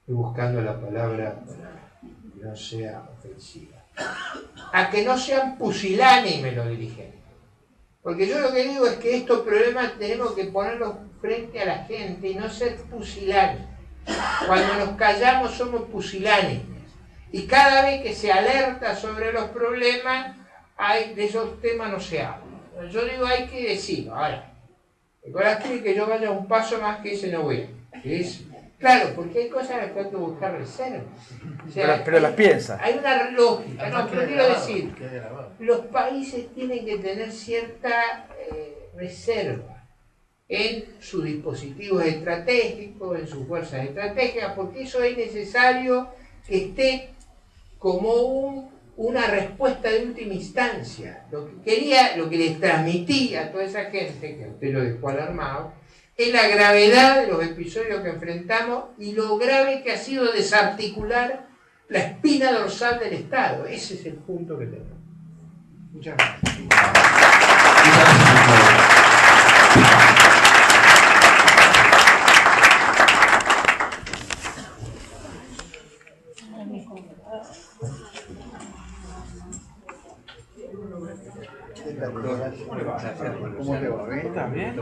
Estoy buscando la palabra para que no sea ofensiva. A que no sean pusilánimes los dirigentes. Porque yo lo que digo es que estos problemas tenemos que ponerlos frente a la gente y no ser pusilánimes. Cuando nos callamos somos pusilánimes. Y cada vez que se alerta sobre los problemas, de esos temas no se habla. Yo digo, hay que decirlo. Ahora, Nicolás quiere que yo vaya un paso más que ese no voy. Claro, porque hay cosas a las que hay que buscar reservas. O sea, pero las piensa. Hay una lógica. No, pero quiero decir, los países tienen que tener cierta reserva en sus dispositivos estratégicos, en sus fuerzas estratégicas, porque eso es necesario que esté como una respuesta de última instancia. Lo que les transmití a toda esa gente, que a usted lo dejó alarmado, es la gravedad de los episodios que enfrentamos y lo grave que ha sido desarticular la espina dorsal del Estado. Ese es el punto que tenemos. Muchas gracias. ¿Cómo le va? ¿Bien? ¿Está bien?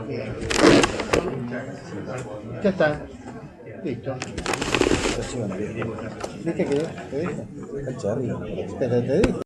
Ya está. Listo. ¿Viste que te dije? Te dije.